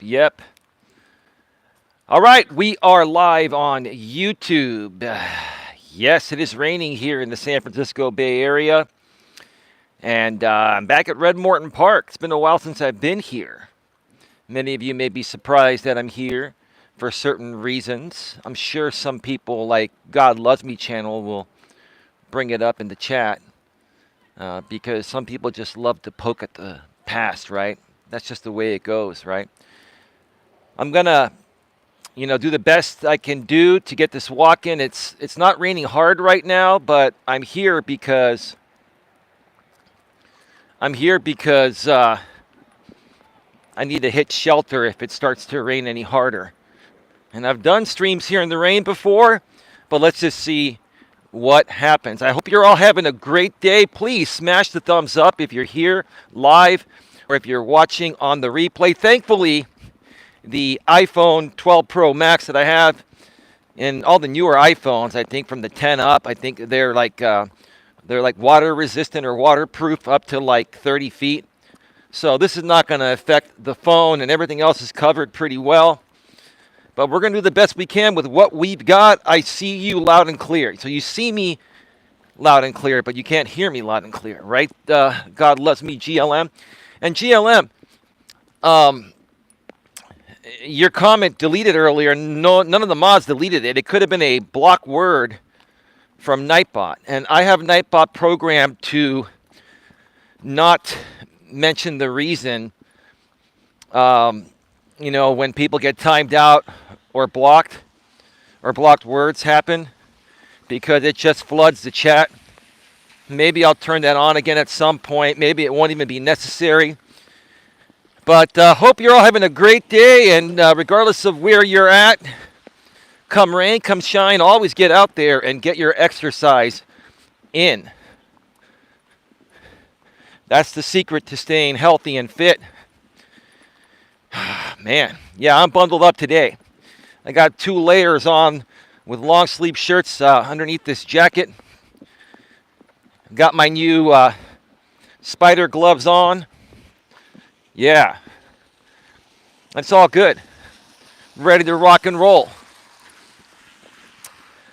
Yep. All right, we are live on YouTube. Yes, it is raining here in the San Francisco Bay Area. And I'm back at Red Morton Park. It's been a while since I've been here. Many of you may be surprised that I'm here for certain reasons. I'm sure some people like God Loves Me channel will bring it up in the chat because some people just love to poke at the past, right? That's just the way it goes, right? I'm going to do the best I can do to get this walk in. It's not raining hard right now, but I'm here because I need to hit shelter if it starts to rain any harder. And I've done streams here in the rain before, but let's just see what happens. I hope you're all having a great day. Please smash the thumbs up if you're here live or if you're watching on the replay. Thankfully, the iPhone 12 Pro Max that I have and all the newer iPhones, I think from the 10 up, I think they're like water resistant or waterproof up to like 30 feet. So this is not going to affect the phone, and everything else is covered pretty well. But we're going to do the best we can with what we've got. I see you loud and clear. So you see me loud and clear, but you can't hear me loud and clear, right? God Loves Me, GLM. And GLM, your comment deleted earlier. No, none of the mods deleted it. It could have been a block word from Nightbot. And I have Nightbot programmed to not mention the reason, when people get timed out or blocked words happen, because it just floods the chat. Maybe I'll turn that on again at some point. Maybe it won't even be necessary. But hope you're all having a great day, and regardless of where you're at, come rain, come shine, always get out there and get your exercise in. That's the secret to staying healthy and fit. Man, yeah, I'm bundled up today. I got 2 layers on with long sleeve shirts underneath this jacket. Got my new spider gloves on. Yeah, that's all good. Ready to rock and roll.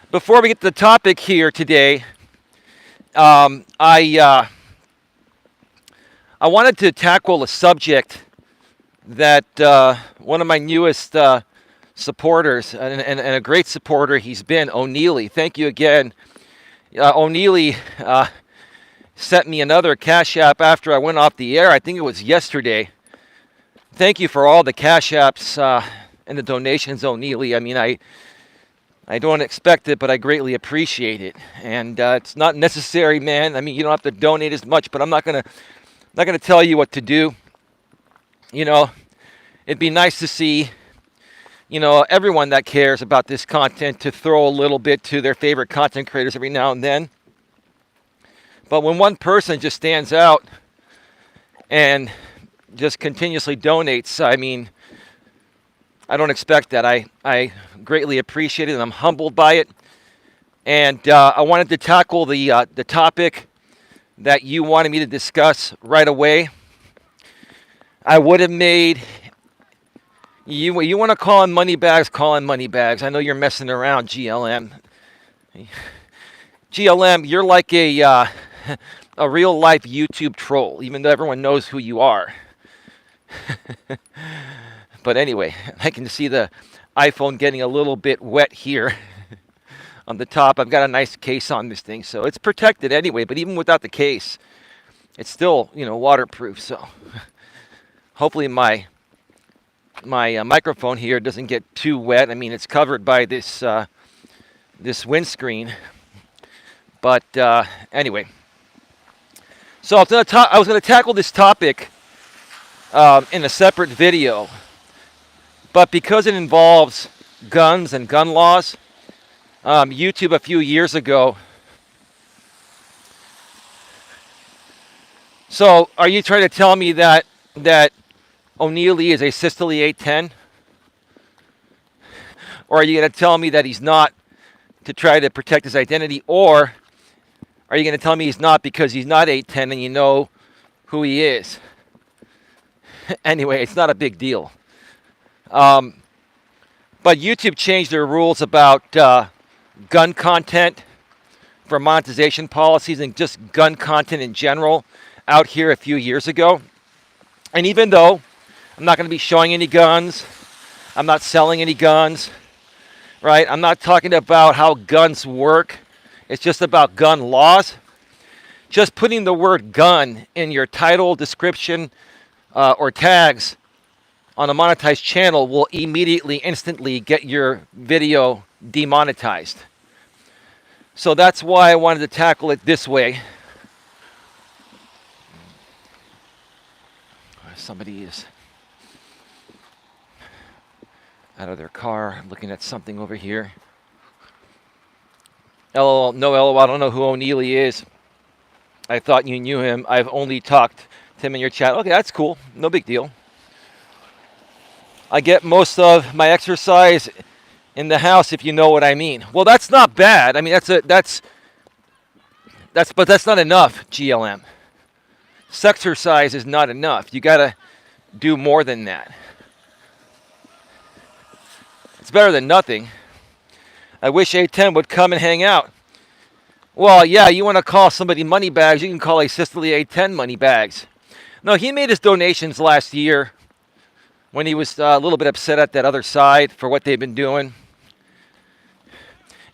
Before we get to the topic here today, I wanted to tackle a subject that one of my newest supporters and a great supporter he's been, O'Neilly. Thank you again. O'Neilly sent me another Cash App after I went off the air. I think it was yesterday. Thank you for all the Cash Apps and the donations, O'Neilly. I mean, I don't expect it, but I greatly appreciate it. And it's not necessary, man. I mean, you don't have to donate as much, but I'm not gonna tell you what to do. It'd be nice to see, everyone that cares about this content to throw a little bit to their favorite content creators every now and then. But when one person just stands out and just continuously donates, I mean, I don't expect that. I greatly appreciate it, and I'm humbled by it. And I wanted to tackle the topic that you wanted me to discuss right away. I would have made you want to call in money bags, call in money bags. I know you're messing around, GLM. GLM, you're like a real life YouTube troll, even though everyone knows who you are. But anyway, I can see the iPhone getting a little bit wet here on the top. I've got a nice case on this thing, so it's protected anyway. But even without the case, it's still, waterproof. So hopefully my microphone here doesn't get too wet. I mean, it's covered by this windscreen. But anyway, so I was going to tackle this topic in a separate video. But because it involves guns and gun laws, YouTube a few years ago. So are you trying to tell me that O'Neilly is a Sicily 810? Or are you going to tell me that he's not to try to protect his identity? Or are you going to tell me he's not because he's not 810 and you know who he is? Anyway, it's not a big deal. Um, but YouTube changed their rules about gun content for monetization policies and just gun content in general out here a few years ago. And even though I'm not going to be showing any guns, I'm not selling any guns, right? I'm not talking about how guns work. It's just about gun laws. Just putting the word gun in your title, description, or tags on a monetized channel will immediately, instantly get your video demonetized. So that's why I wanted to tackle it this way. Somebody is out of their car looking at something over here. LOL, no LOL, I don't know who O'Neely is. I thought you knew him. I've only talked to him in your chat. Okay, that's cool. No big deal. I get most of my exercise in the house, if you know what I mean. Well, that's not bad. I mean, but that's not enough, GLM. Sexercise is not enough. You got to do more than that. It's better than nothing. I wish A10 would come and hang out. Well, yeah, you want to call somebody money bags, you can call a Sicily A10 money bags. No, he made his donations last year when he was a little bit upset at that other side for what they've been doing.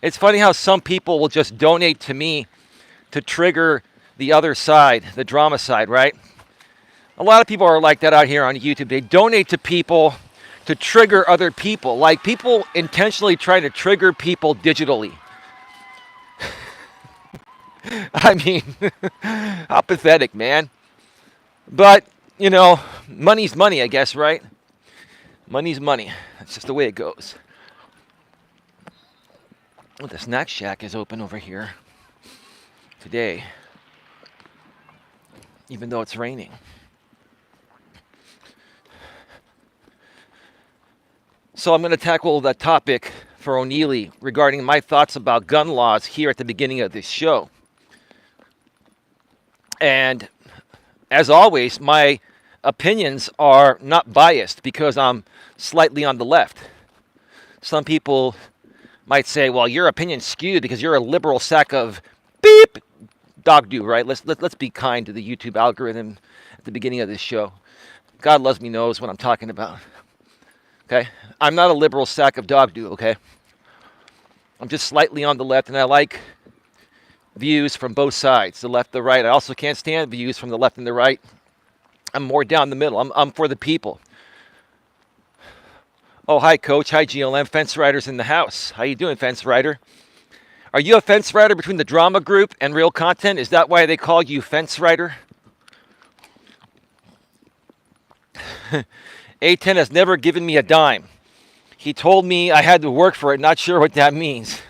It's funny how some people will just donate to me to trigger the other side, the drama side, right? A lot of people are like that out here on YouTube. They donate to people to trigger other people. Like people intentionally try to trigger people digitally. I mean, how pathetic, man. But, you know, money's money, I guess, right? Money's money. That's just the way it goes. Oh, the snack shack is open over here today, even though it's raining. So I'm going to tackle the topic for O'Neely regarding my thoughts about gun laws here at the beginning of this show. And as always, my opinions are not biased because I'm slightly on the left. Some people might say, well, your opinion's skewed because you're a liberal sack of beep dog do, right? Let's be kind to the YouTube algorithm at the beginning of this show. God loves me, knows what I'm talking about. Okay? I'm not a liberal sack of dog do, okay? I'm just slightly on the left, and I like views from both sides, the left, the right. I also can't stand views from the left and the right. I'm more down the middle. I'm for the people. Oh, hi, Coach. Hi, GLM. Fence Riders in the house. How you doing, Fence Rider? Are you a fence rider between the drama group and real content? Is that why they call you Fence Rider? A10 has never given me a dime. He told me I had to work for it. Not sure what that means.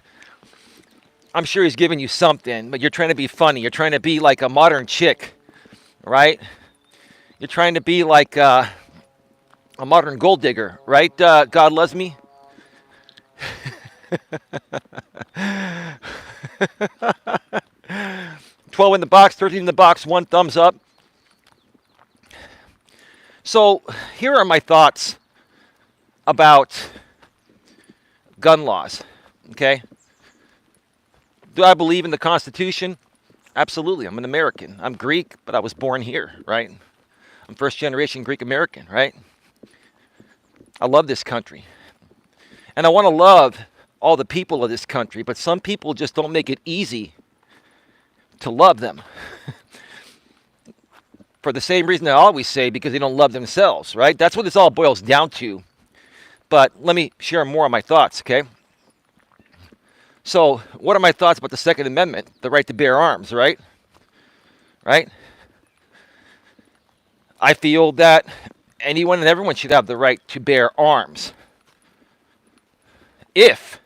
I'm sure he's giving you something, but you're trying to be funny. You're trying to be like a modern chick, right? You're trying to be like a modern gold digger, right? God loves me. 12 in the box, 13 in the box, 1 thumbs up. So here are my thoughts about gun laws, okay? Do I believe in the Constitution? Absolutely. I'm an American. I'm Greek, but I was born here, right? I'm first generation Greek American, right? I love this country. And I want to love all the people of this country, but some people just don't make it easy to love them. For the same reason I always say, because they don't love themselves, right? That's what this all boils down to. But let me share more of my thoughts, okay? So, what are my thoughts about the Second Amendment, the right to bear arms, right? Right? I feel that anyone and everyone should have the right to bear arms. If,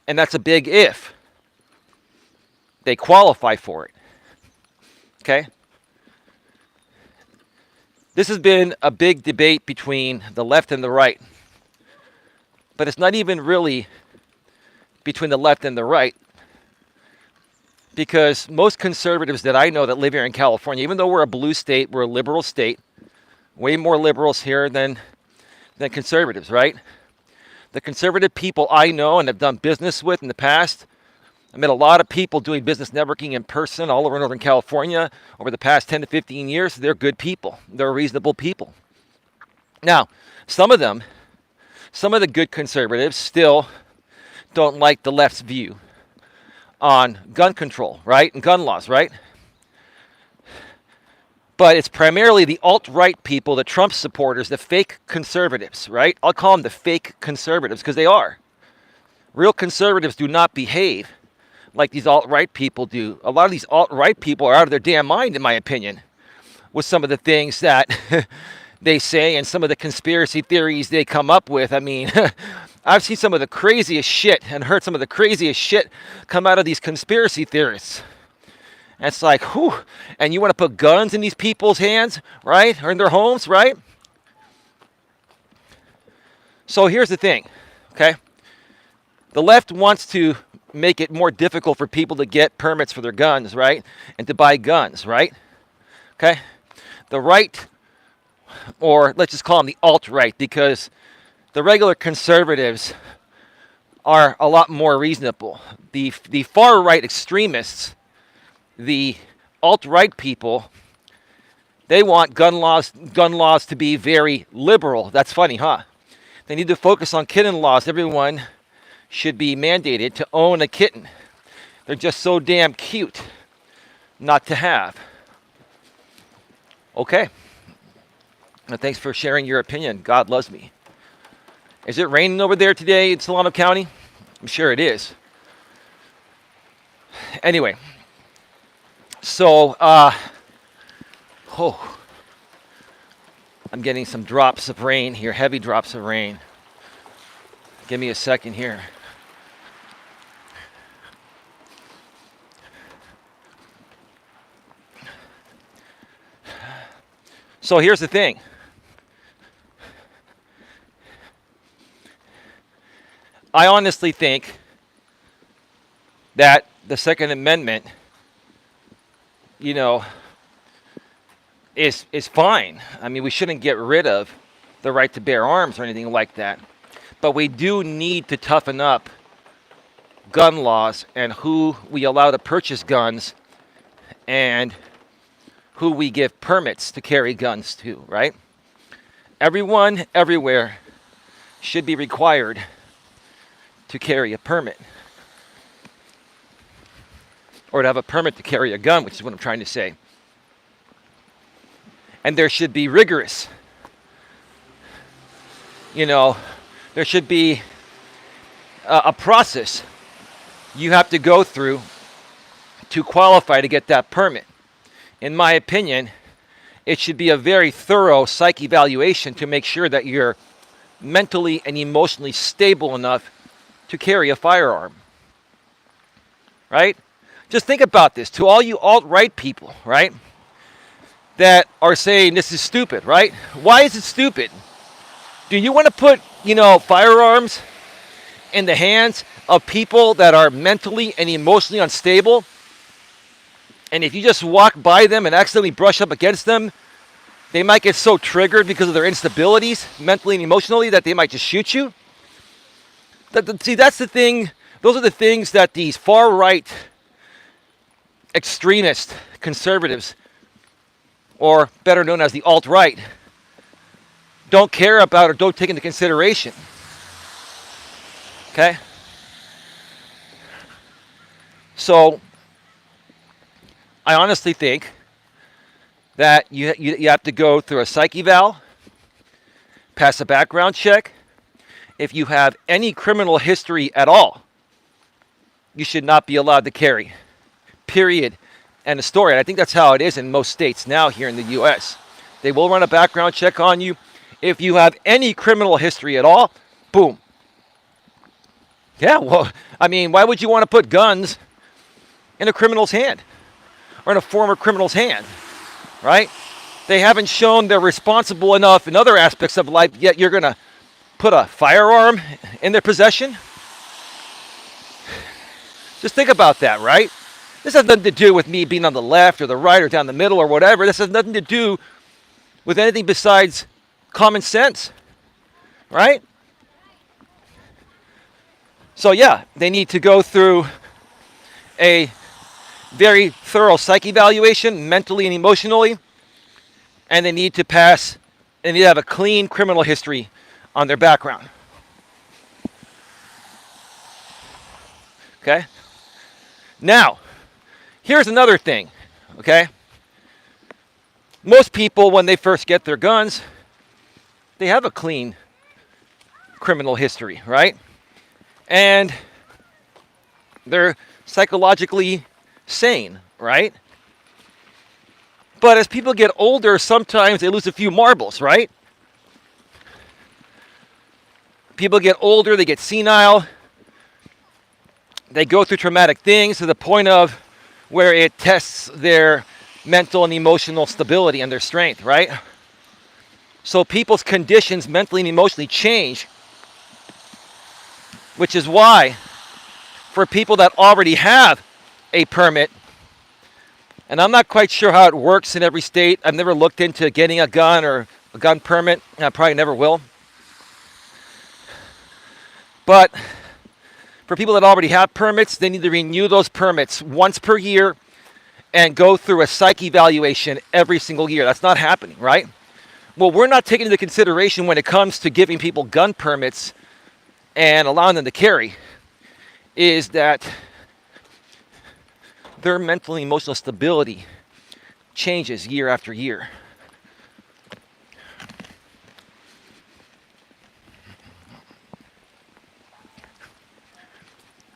and that's a big if, they qualify for it. Okay? This has been a big debate between the left and the right. But it's not even really between the left and the right, because most conservatives that I know that live here in California, even though we're a blue state, we're a liberal state, way more liberals here than than conservatives, right? The conservative people I know and have done business with in the past, I met a lot of people doing business networking in person all over Northern California over the past 10 to 15 years. They're good people. They're reasonable people. Now, some of the good conservatives still don't like the left's view on gun control, right? And gun laws, right? But it's primarily the alt-right people, the Trump supporters, the fake conservatives, right? I'll call them the fake conservatives because they are. Real conservatives do not behave like these alt-right people do. A lot of these alt-right people are out of their damn mind, in my opinion, with some of the things that they say and some of the conspiracy theories they come up with. I mean, I've seen some of the craziest shit and heard some of the craziest shit come out of these conspiracy theorists. And it's like, whew, and you want to put guns in these people's hands, right? Or in their homes, right? So here's the thing, okay? The left wants to make it more difficult for people to get permits for their guns, right? And to buy guns, right? Okay? The right, or let's just call them the alt-right, because the regular conservatives are a lot more reasonable. The far-right extremists, the alt-right people, they want gun laws to be very liberal. That's funny, huh? They need to focus on kitten laws. Everyone should be mandated to own a kitten. They're just so damn cute not to have. Okay. Well, thanks for sharing your opinion. God loves me. Is it raining over there today in Solano County? I'm sure it is. Anyway. So, I'm getting some drops of rain here, heavy drops of rain. Give me a second here. So here's the thing. I honestly think that the Second Amendment, you know, is fine. I mean, we shouldn't get rid of the right to bear arms or anything like that. But we do need to toughen up gun laws and who we allow to purchase guns and who we give permits to carry guns to, right? Everyone, everywhere, should be required to carry a permit. Or to have a permit to carry a gun, which is what I'm trying to say. And there should be rigorous, there should be a process you have to go through to qualify to get that permit. In my opinion, it should be a very thorough psych evaluation to make sure that you're mentally and emotionally stable enough to carry a firearm. Right? Just think about this. To all you alt-right people, right, that are saying this is stupid, right? Why is it stupid? Do you want to put, firearms in the hands of people that are mentally and emotionally unstable? And if you just walk by them and accidentally brush up against them, they might get so triggered because of their instabilities, mentally and emotionally, that they might just shoot you. See, that's the thing. Those are the things that these far-right extremist conservatives, or better known as the alt-right, don't care about or don't take into consideration. Okay? So, I honestly think that you have to go through a psych eval, pass a background check. If you have any criminal history at all, you should not be allowed to carry. Period. And the story. And I think that's how it is in most states now here in the U.S. They will run a background check on you. If you have any criminal history at all, boom. Yeah, well, I mean, why would you want to put guns in a criminal's hand or in a former criminal's hand, right? They haven't shown they're responsible enough in other aspects of life, yet you're going to put a firearm in their possession? Just think about that, right? This has nothing to do with me being on the left or the right or down the middle or whatever. This has nothing to do with anything besides common sense. right? So yeah, they need to go through a very thorough psych evaluation, mentally and emotionally, and they need to pass, and they need to have a clean criminal history on their background. Okay? Now, here's another thing, okay? Most people, when they first get their guns, they have a clean criminal history, right? And they're psychologically sane, right? But as people get older, sometimes they lose a few marbles, right? People get older, they get senile, they go through traumatic things to the point of where it tests their mental and emotional stability and their strength, right? So people's conditions mentally and emotionally change, which is why for people that already have a permit, and I'm not quite sure how it works in every state. I've never looked into getting a gun or a gun permit, and I probably never will. But for people that already have permits, they need to renew those permits once per year and go through a psych evaluation every single year. That's not happening, right? What we're not taking into consideration when it comes to giving people gun permits and allowing them to carry is that their mental and emotional stability changes year after year.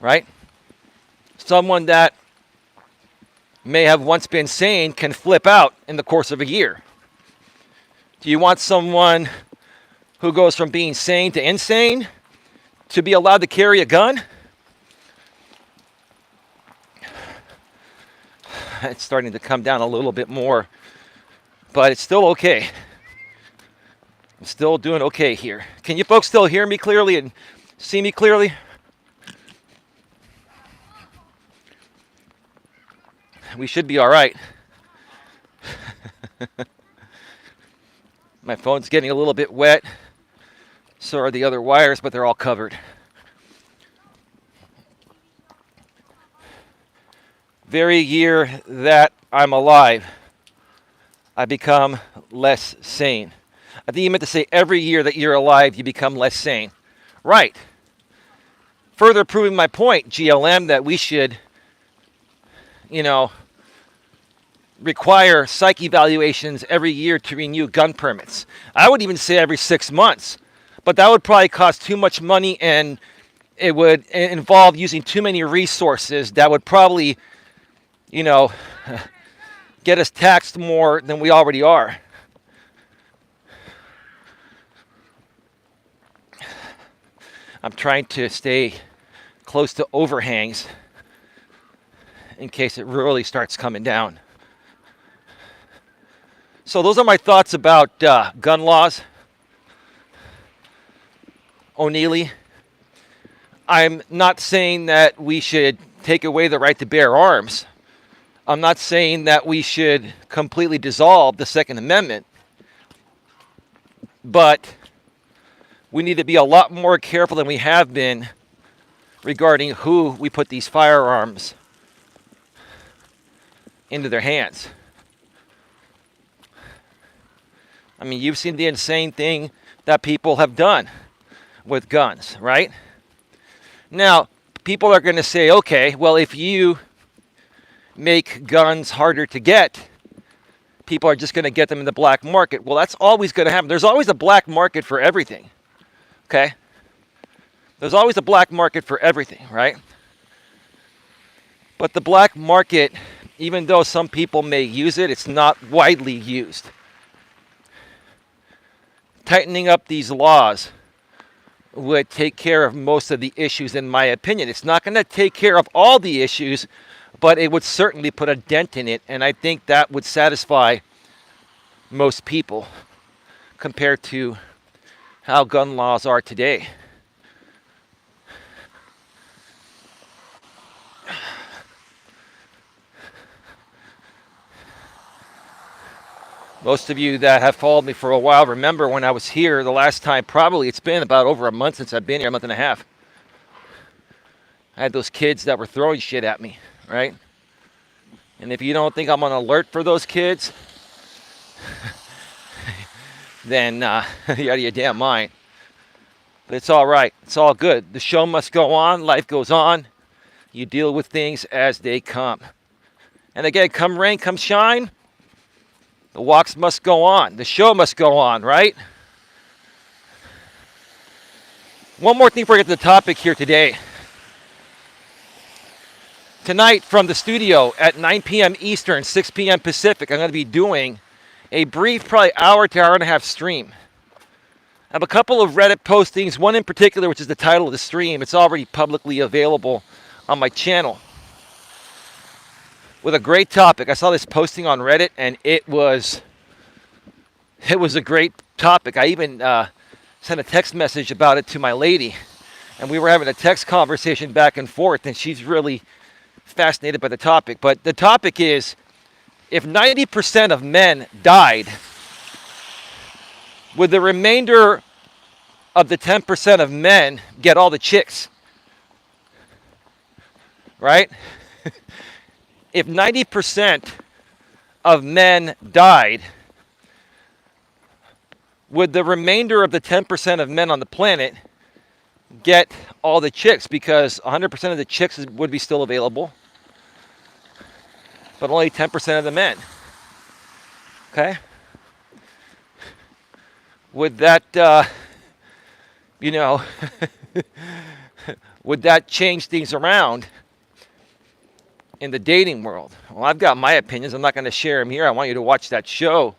Right? Someone that may have once been sane can flip out in the course of a year. Do you want someone who goes from being sane to insane to be allowed to carry a gun? It's starting to come down a little bit more, but it's still okay. I'm still doing okay here. Can you folks still hear me clearly and see me clearly? We should be all right. My phone's getting a little bit wet. So are the other wires, but they're all covered. Very year that I'm alive, I become less sane. I think you meant to say every year that you're alive, you become less sane. Right. Further proving my point, GLM, that we should, require psych evaluations every year to renew gun permits. I would even say every 6 months, but that would probably cost too much money and it would involve using too many resources that would probably, get us taxed more than we already are. I'm trying to stay close to overhangs in case it really starts coming down. So those are my thoughts about gun laws. O'Neilly, I'm not saying that we should take away the right to bear arms. I'm not saying that we should completely dissolve the Second Amendment. But we need to be a lot more careful than we have been regarding who we put these firearms into their hands. I mean, you've seen the insane thing that people have done with guns, right? Now, people are going to say, okay, well, if you make guns harder to get, people are just going to get them in the black market. Well, that's always going to happen. There's always a black market for everything, okay? There's always a black market for everything, right? But the black market, even though some people may use it, it's not widely used. Tightening up these laws would take care of most of the issues, in my opinion. It's not going to take care of all the issues, but it would certainly put a dent in it, and I think that would satisfy most people compared to how gun laws are today. Most of you that have followed me for a while remember when I was here the last time. Probably it's been about over a month since I've been here, a month and a half. I had those kids that were throwing shit at me, right? And if you don't think I'm on alert for those kids, then you're out of your damn mind. But it's all right. It's all good. The show must go on. Life goes on. You deal with things as they come. And again, come rain, come shine, the walks must go on. The show must go on, right? One more thing before we get to the topic here today. Tonight from the studio at 9 p.m. Eastern, 6 p.m. Pacific, I'm going to be doing a brief, probably hour to hour and a half stream. I have a couple of Reddit postings, one in particular, which is the title of the stream. It's already publicly available on my channel. With a great topic. I saw this posting on Reddit, and it was a great topic. I even sent a text message about it to my lady, and we were having a text conversation back and forth, and she's really fascinated by the topic. But the topic is, if 90% of men died, would the remainder of the 10% of men get all the chicks? Right? If 90% of men died, would the remainder of the 10% of men on the planet get all the chicks? Because 100% of the chicks would be still available, but only 10% of the men. Okay? Would that, would that change things around in the dating world? Well, I've got my opinions. I'm not going to share them here. I want you to watch that show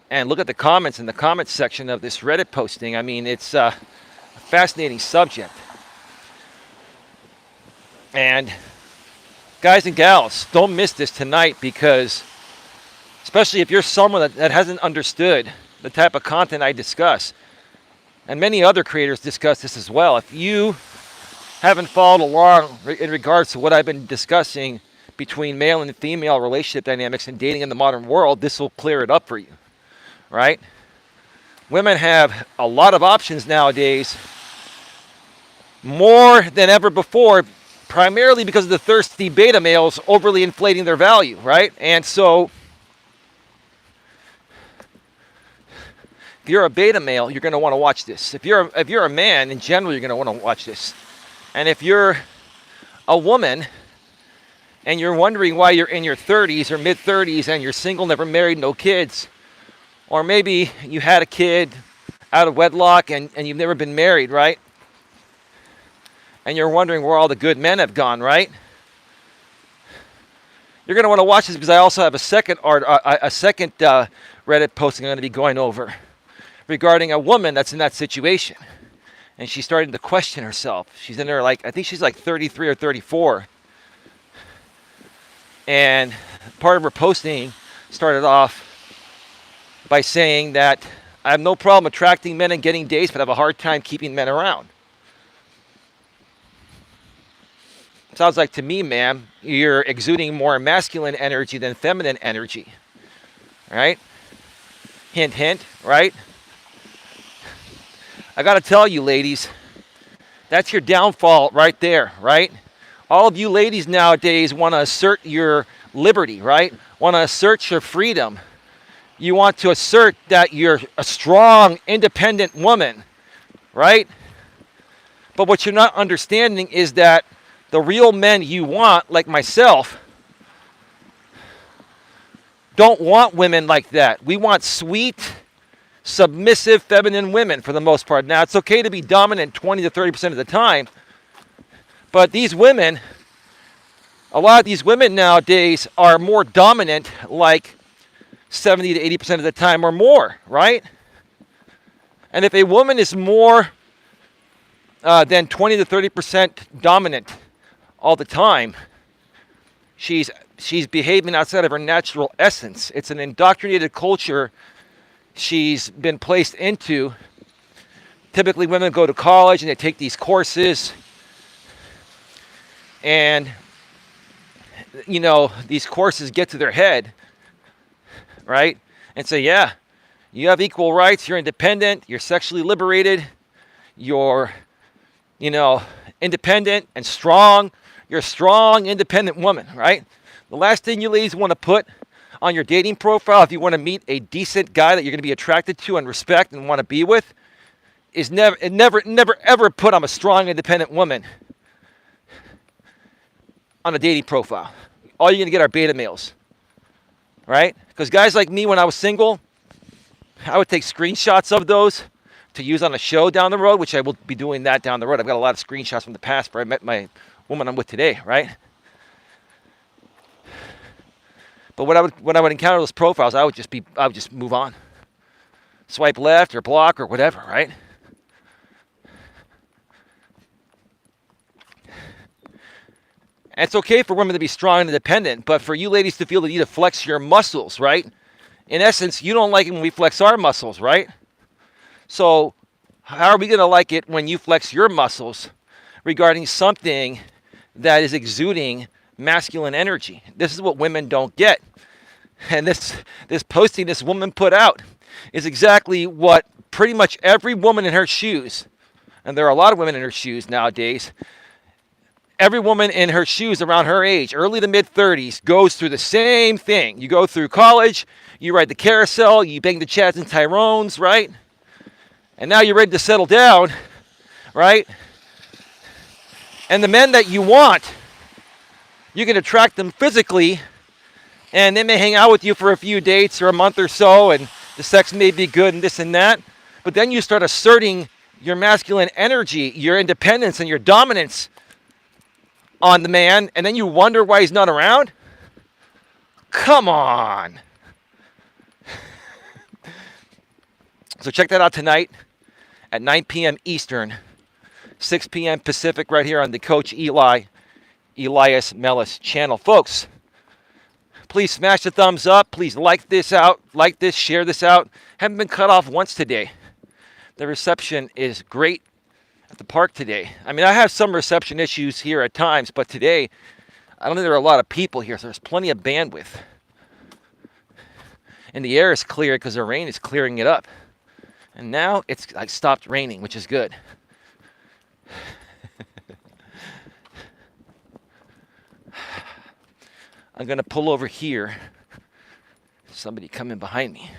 and look at the comments in the comments section of this Reddit posting. I mean, it's a fascinating subject. And guys and gals, don't miss this tonight, because especially if you're someone that hasn't understood the type of content I discuss, and many other creators discuss this as well. If you haven't followed along in regards to what I've been discussing between male and female relationship dynamics and dating in the modern world, this will clear it up for you, right? Women have a lot of options nowadays, more than ever before, primarily because of the thirsty beta males overly inflating their value, right? And so, if you're a beta male, you're going to want to watch this. If you're a man in general, you're going to want to watch this. And if you're a woman and you're wondering why you're in your 30s or mid-30s and you're single, never married, no kids, or maybe you had a kid out of wedlock and you've never been married, right? And you're wondering where all the good men have gone, right? You're going to want to watch this, because I also have a second Reddit posting I'm going to be going over regarding a woman that's in that situation. And she's starting to question herself. She's in her, I think she's 33 or 34. And part of her posting started off by saying that I have no problem attracting men and getting dates, but I have a hard time keeping men around. Sounds like to me, ma'am, you're exuding more masculine energy than feminine energy. Right? Hint, hint, right? I got to tell you, ladies, that's your downfall right there, right? All of you ladies nowadays want to assert your liberty, right? Want to assert your freedom. You want to assert that you're a strong, independent woman, right? But what you're not understanding is that the real men you want, like myself, don't want women like that. We want sweet, submissive, feminine women for the most part. Now, it's okay to be dominant 20 to 30% of the time, but these women, a lot of these women nowadays are more dominant, like 70 to 80% of the time or more, right? And if a woman is more than 20 to 30% dominant all the time, she's behaving outside of her natural essence. It's an indoctrinated culture she's been placed into. Typically, women go to college and they take these courses, and these courses get to their head, right? and say, yeah, you have equal rights, you're independent, you're sexually liberated, you're, independent and strong. You're a strong, independent woman, right? The last thing you ladies want to put on your dating profile, if you want to meet a decent guy that you're going to be attracted to and respect and want to be with, is never, ever put I'm a strong, independent woman on a dating profile. All you're going to get are beta males, right? Because guys like me, when I was single, I would take screenshots of those to use on a show down the road, which I will be doing that down the road. I've got a lot of screenshots from the past where I met my woman I'm with today, right? But when I would encounter those profiles, I would just move on. Swipe left or block or whatever, right? And it's okay for women to be strong and independent, but for you ladies to feel the need to flex your muscles, right? In essence, you don't like it when we flex our muscles, right? So how are we going to like it when you flex your muscles regarding something that is exuding masculine energy? This is what women don't get. And this posting this woman put out is exactly what pretty much every woman in her shoes, and there are a lot of women in her shoes nowadays, every woman in her shoes around her age, early to mid-30s, goes through the same thing. You go through college, you ride the carousel, you bang the Chads and Tyrones, right? And now you're ready to settle down, right? And the men that you want, you can attract them physically, and they may hang out with you for a few dates or a month or so, and the sex may be good and this and that. But then you start asserting your masculine energy, your independence, and your dominance on the man, and then you wonder why he's not around? Come on. So check that out tonight at 9 p.m. Eastern, 6 p.m. Pacific, right here on the Coach Eli, Elias Melas channel. Folks, please smash the thumbs up. Please like this out. Like this, share this out. Haven't been cut off once today. The reception is great at the park today. I mean, I have some reception issues here at times, but today, I don't think there are a lot of people here, so there's plenty of bandwidth. And the air is clear because the rain is clearing it up. And now it's like stopped raining, which is good. I'm going to pull over here. Somebody coming behind me.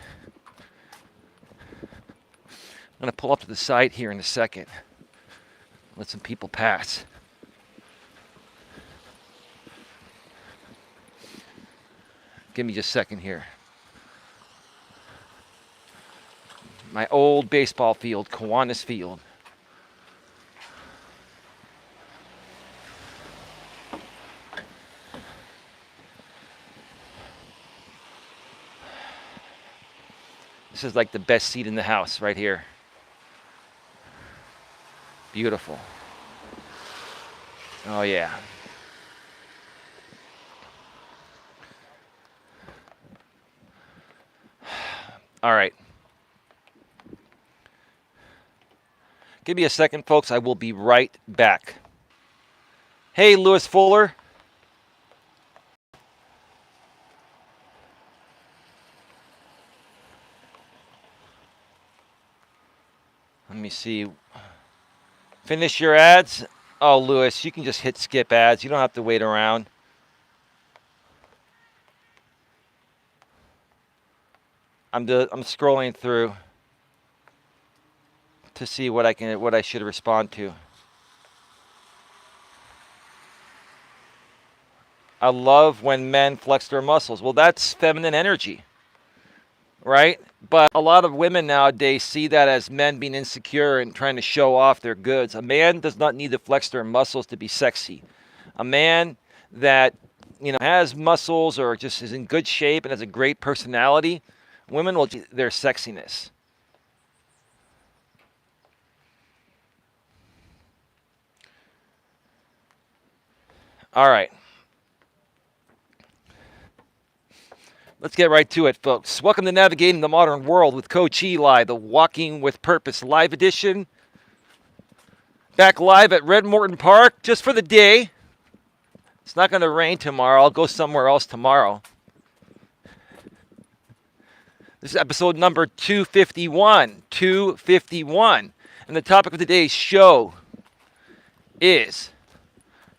I'm going to pull up to the side here in a second. Let some people pass. Give me just a second here. My old baseball field, Kiwanis Field. This is like the best seat in the house right here. Beautiful. Oh yeah. All right. Give me a second, folks. I will be right back. Hey, Lewis Fuller. Let me see. Finish your ads. Oh, Lewis, you can just hit skip ads. You don't have to wait around. I'm scrolling through to see what I should respond to. I love when men flex their muscles. Well, that's feminine energy, right? But a lot of women nowadays see that as men being insecure and trying to show off their goods. A man does not need to flex their muscles to be sexy. A man that, has muscles or just is in good shape and has a great personality, women will their sexiness. All right. Let's get right to it, folks. Welcome to Navigating the Modern World with Coach Eli, the Walking with Purpose Live Edition. Back live at Red Morton Park just for the day. It's not going to rain tomorrow. I'll go somewhere else tomorrow. This is episode number 251. 251. And the topic of today's show is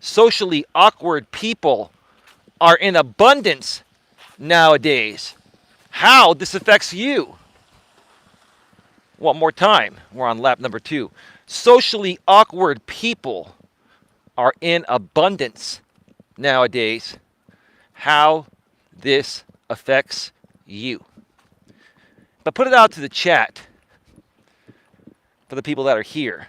socially awkward people are in abundance nowadays. How this affects you. One more time. We're on lap number 2. Socially awkward people are in abundance nowadays. How this affects you. But put it out to the chat for the people that are here.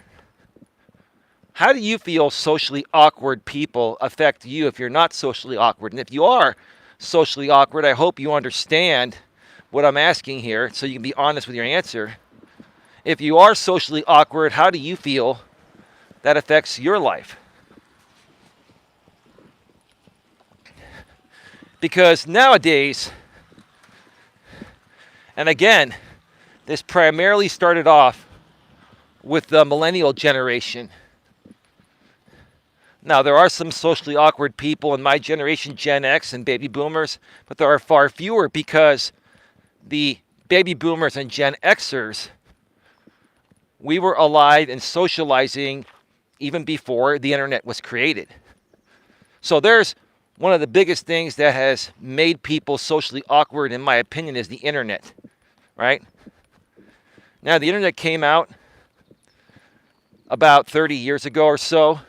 How do you feel socially awkward people affect you if you're not socially awkward? And if you are socially awkward, I hope you understand what I'm asking here so you can be honest with your answer. If you are socially awkward, how do you feel that affects your life? Because nowadays, and again, this primarily started off with the millennial generation. Now, there are some socially awkward people in my generation, Gen X and baby boomers, but there are far fewer because the baby boomers and Gen Xers, we were alive and socializing even before the internet was created. So there's one of the biggest things that has made people socially awkward, in my opinion, is the internet, right? Now, the internet came out about 30 years ago or so.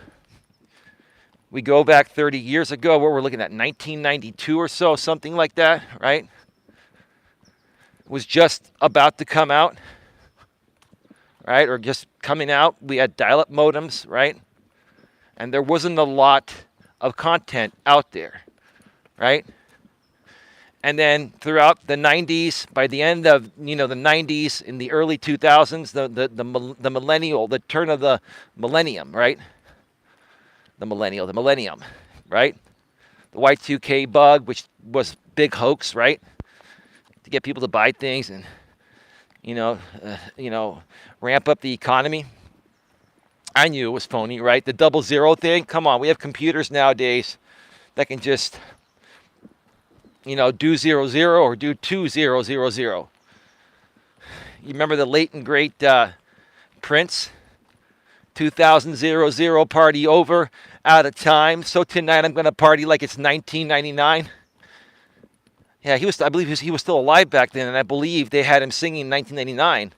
We go back 30 years ago, where we're looking at 1992 or so, something like that, right? It was just about to come out, right? Or just coming out. We had dial-up modems, right? And there wasn't a lot of content out there, right? And then throughout the 90s, by the end of the 90s, in the early 2000s, the millennial, the turn of the millennium, right? The millennium, right? The Y2K bug, which was big hoax, right? To get people to buy things and ramp up the economy. I knew it was phony, right? The 00 thing. Come on, we have computers nowadays that can just, do 00 or do 2000. You remember the late and great Prince? 2000 party over, out of time. So tonight I'm going to party like it's 1999. Yeah, I believe he was still alive back then, and I believe they had him singing in 1999.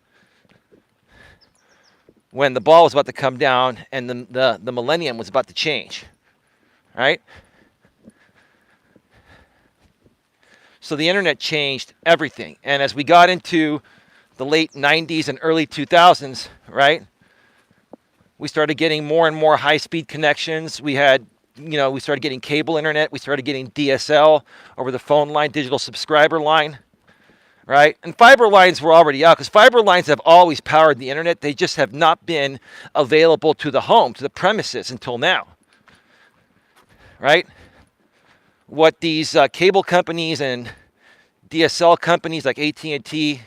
When the ball was about to come down and the millennium was about to change, right? So the internet changed everything. And as we got into the late 90s and early 2000s, right, we started getting more and more high-speed connections. We started getting cable internet. We started getting DSL over the phone line, digital subscriber line. Right? And fiber lines were already out because fiber lines have always powered the internet. They just have not been available to the home, to the premises until now. Right? What these cable companies and DSL companies like AT&T,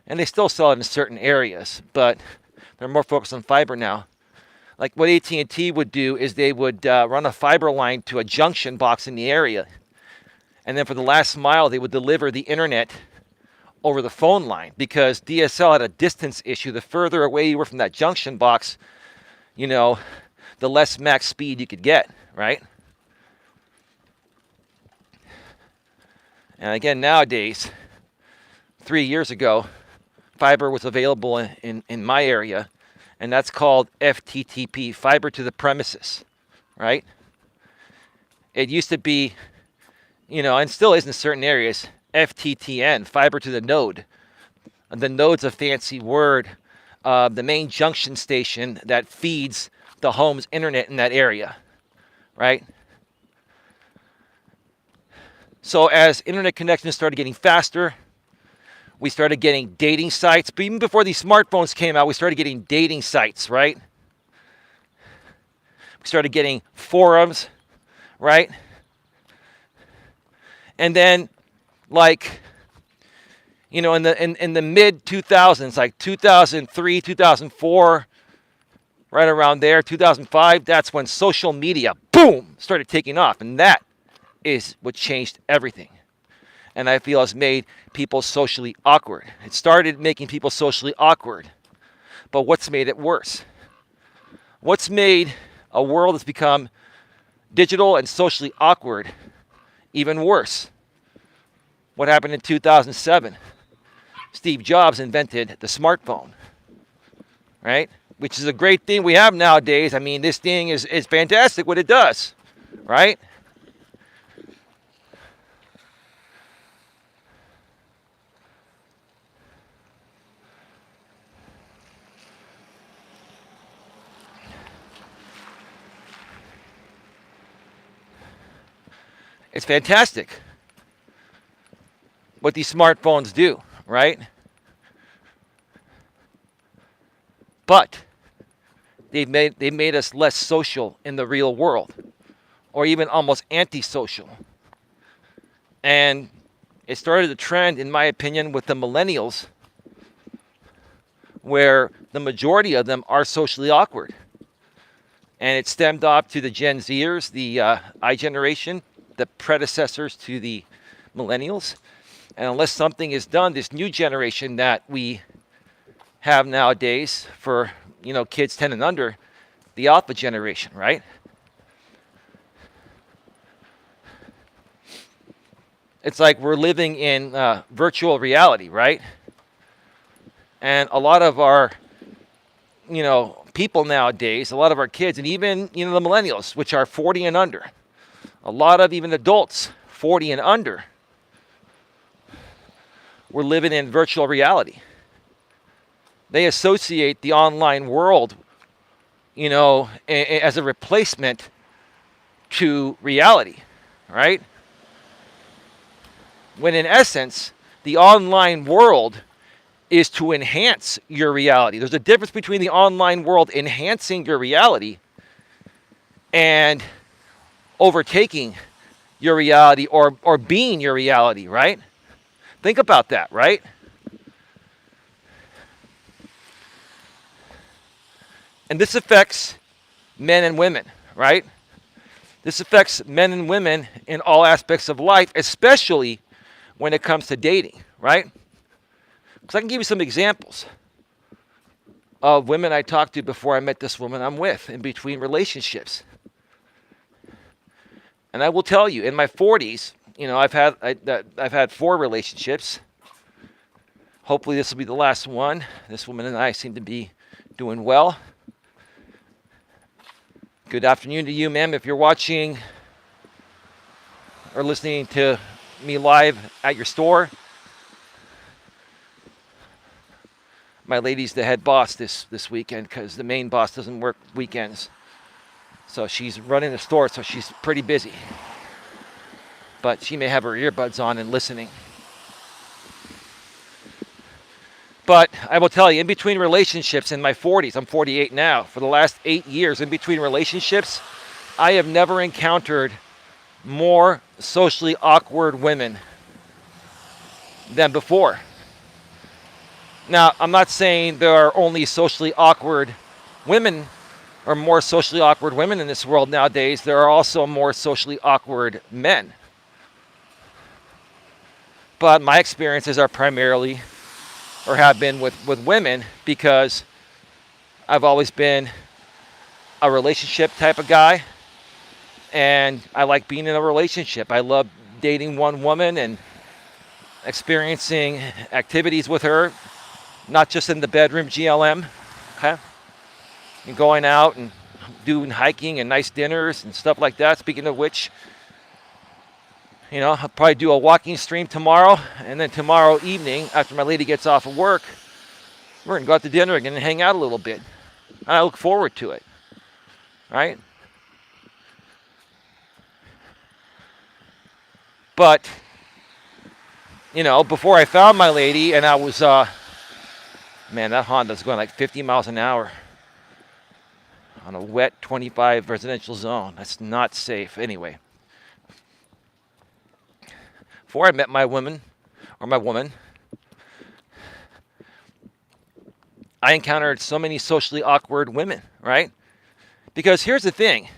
and they still sell it in certain areas, but they're more focused on fiber now. Like what AT&T would do is they would run a fiber line to a junction box in the area. And then for the last mile, they would deliver the internet over the phone line because DSL had a distance issue. The further away you were from that junction box, the less max speed you could get, right? And again, nowadays, 3 years ago, fiber was available in my area, and that's called FTTP, fiber to the premises, right? It used to be, and still is in certain areas, FTTN, fiber to the node. The node's a fancy word. The main junction station that feeds the home's internet in that area, right? So as internet connections started getting faster, we started getting dating sites. But even before these smartphones came out, we started getting dating sites, right? We started getting forums, right? And then in the mid 2000s, like 2003, 2004, right around there, 2005, that's when social media, boom, started taking off. And that is what changed everything. and I feel has made people socially awkward. It started making people socially awkward, but what's made it worse? What's made a world that's become digital and socially awkward even worse? What happened in 2007? Steve Jobs invented the smartphone, right? Which is a great thing we have nowadays. I mean, this thing is fantastic what it does, right? It's fantastic what these smartphones do, right? But they've made us less social in the real world, or even almost antisocial. And it started a trend, in my opinion, with the millennials, where the majority of them are socially awkward. And it stemmed off to the Gen Zers, the I generation, the predecessors to the millennials. And unless something is done, this new generation that we have nowadays for, kids 10 and under, the alpha generation, right? It's like we're living in virtual reality, right? And a lot of our, people nowadays, a lot of our kids, and even, the millennials, which are 40 and under, a lot of even adults, 40 and under, we're living in virtual reality. They associate the online world, as a replacement to reality, right? When in essence, the online world is to enhance your reality. There's a difference between the online world enhancing your reality and overtaking your reality or being your reality, right? Think about that, right? And this affects men and women, right? This affects men and women in all aspects of life, especially when it comes to dating, right? Because I can give you some examples of women I talked to before I met this woman I'm with in between relationships. And I will tell you, in my 40s, I've had 4 relationships. Hopefully this will be the last one. This woman and I seem to be doing well. Good afternoon to you, ma'am. If you're watching or listening to me live at your store, my lady's the head boss this weekend because the main boss doesn't work weekends. So she's running the store, so she's pretty busy. But she may have her earbuds on and listening. But I will tell you, in between relationships in my 40s, I'm 48 now, for the last 8 years, in between relationships, I have never encountered more socially awkward women than before. Now, I'm not saying there are only socially awkward women or more socially awkward women in this world nowadays. There are also more socially awkward men. But my experiences are primarily, or have been, with women, because I've always been a relationship type of guy, and I like being in a relationship. I love dating one woman and experiencing activities with her, not just in the bedroom, GLM, okay? And going out and doing hiking and nice dinners and stuff like that. Speaking of which, I'll probably do a walking stream tomorrow, and then tomorrow evening, after my lady gets off of work, we're going to go out to dinner again and hang out a little bit. And I look forward to it, right? But, before I found my lady, and I was, man, that Honda's going like 50 miles an hour on a wet 25 residential zone. That's not safe. Anyway. Before I met my woman, I encountered so many socially awkward women, right? Because here's the thing,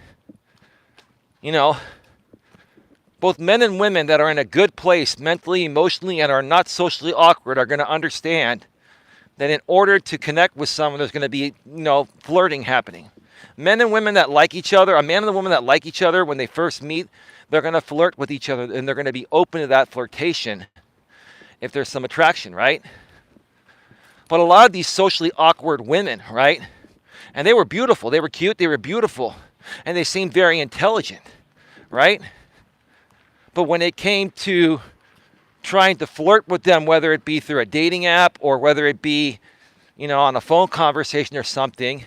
Both men and women that are in a good place mentally, emotionally, and are not socially awkward are going to understand that in order to connect with someone, there's going to be, flirting happening. Men and women that like each other, a man and a woman that like each other, when they first meet, they're going to flirt with each other, and they're going to be open to that flirtation if there's some attraction, right? But a lot of these socially awkward women, right? And they were beautiful, they were cute, they were beautiful, and they seemed very intelligent, right? But when it came to trying to flirt with them, whether it be through a dating app or whether it be, on a phone conversation or something,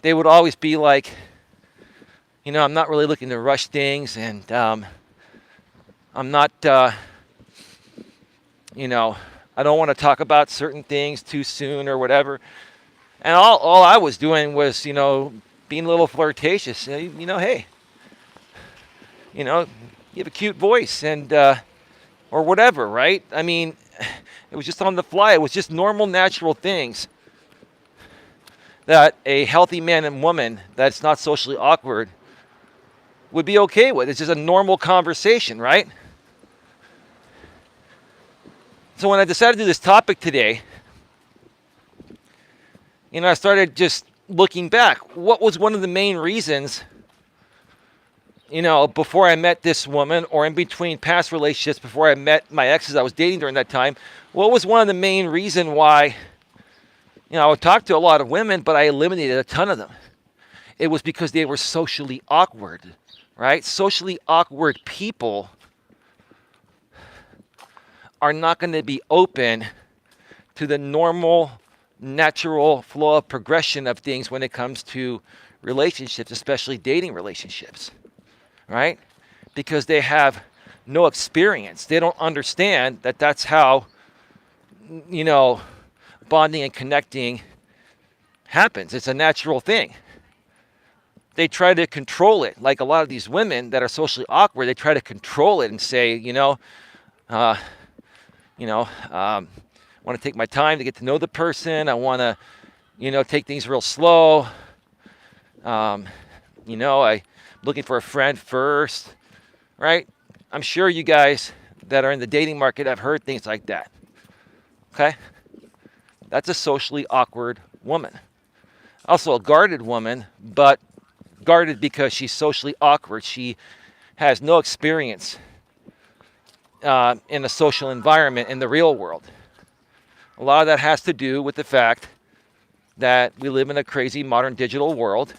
they would always be like, I'm not really looking to rush things, and I'm not, I don't want to talk about certain things too soon or whatever. And all I was doing was, being a little flirtatious. Hey, you have a cute voice, and or whatever, right? I mean, it was just on the fly. It was just normal, natural things that a healthy man and woman that's not socially awkward would be okay with. It's just a normal conversation, right? So when I decided to do this topic today, I started just looking back. What was one of the main reasons, before I met this woman, or in between past relationships, before I met my exes I was dating during that time, what was one of the main reasons why, I would talk to a lot of women, but I eliminated a ton of them? It was because they were socially awkward, right? Socially awkward people are not going to be open to the normal, natural flow of progression of things when it comes to relationships, especially dating relationships, right? Because they have no experience. They don't understand that that's how, bonding and connecting happens. It's a natural thing. They try to control it. Like a lot of these women that are socially awkward, they try to control it and say, I want to take my time to get to know the person. I want to, take things real slow. I'm looking for a friend first, right? I'm sure you guys that are in the dating market have heard things like that, okay? That's a socially awkward woman. Also a guarded woman, but guarded because she's socially awkward. She has no experience in a social environment in the real world. A lot of that has to do with the fact that we live in a crazy modern digital world,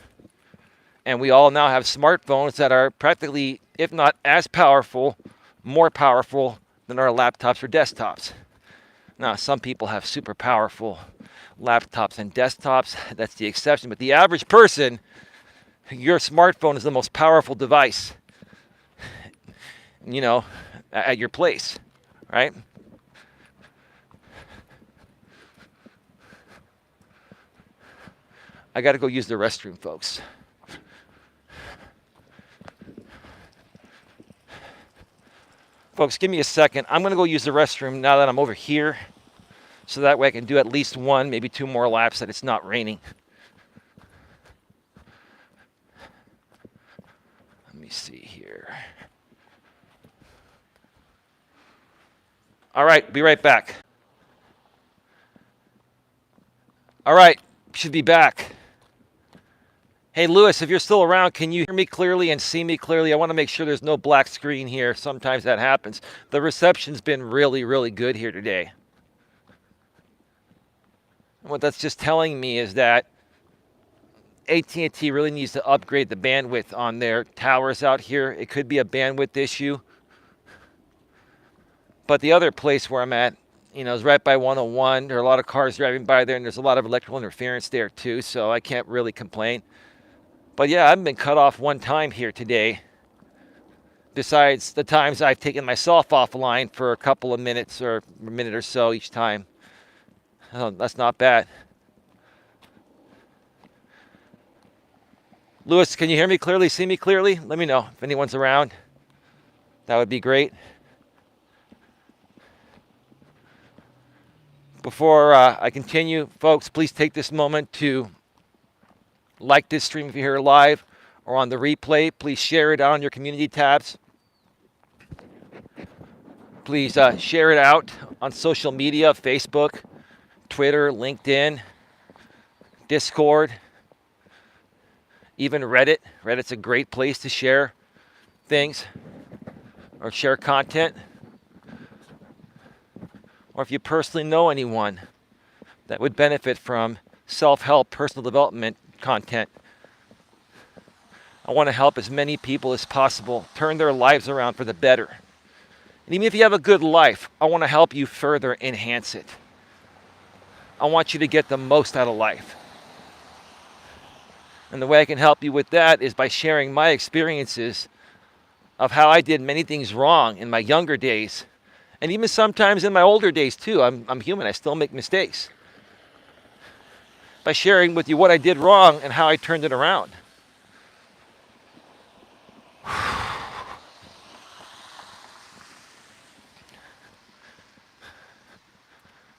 and we all now have smartphones that are practically, if not as powerful, more powerful than our laptops or desktops. Now, some people have super powerful laptops and desktops. That's the exception. But the average person, your smartphone is the most powerful device, at your place, right? I got to go use the restroom, folks. Folks, give me a second. I'm going to go use the restroom now that I'm over here, so that way I can do at least one, maybe two more laps that it's not raining. Let me see here. All right, be right back. All right, should be back. Hey, Lewis, if you're still around, can you hear me clearly and see me clearly? I want to make sure there's no black screen here. Sometimes that happens. The reception's been really, really good here today. What that's just telling me is that AT&T really needs to upgrade the bandwidth on their towers out here. It could be a bandwidth issue. But the other place where I'm at, is right by 101. There are a lot of cars driving by there, and there's a lot of electrical interference there too, so I can't really complain. But yeah, I've been cut off one time here today, besides the times I've taken myself offline for a couple of minutes or a minute or so each time. Oh, that's not bad. Lewis, can you hear me clearly, see me clearly? Let me know if anyone's around. That would be great. Before I continue, folks, please take this moment to like this stream if you're here live or on the replay. Please share it out on your community tabs. Please share it out on social media, Facebook, Twitter, LinkedIn, Discord, even Reddit. Reddit's a great place to share things or share content. Or if you personally know anyone that would benefit from self-help, personal development content, I want to help as many people as possible turn their lives around for the better. And even if you have a good life, I want to help you further enhance it. I want you to get the most out of life. And the way I can help you with that is by sharing my experiences of how I did many things wrong in my younger days, and even sometimes in my older days too. I'm human, I still make mistakes. By sharing with you what I did wrong and how I turned it around.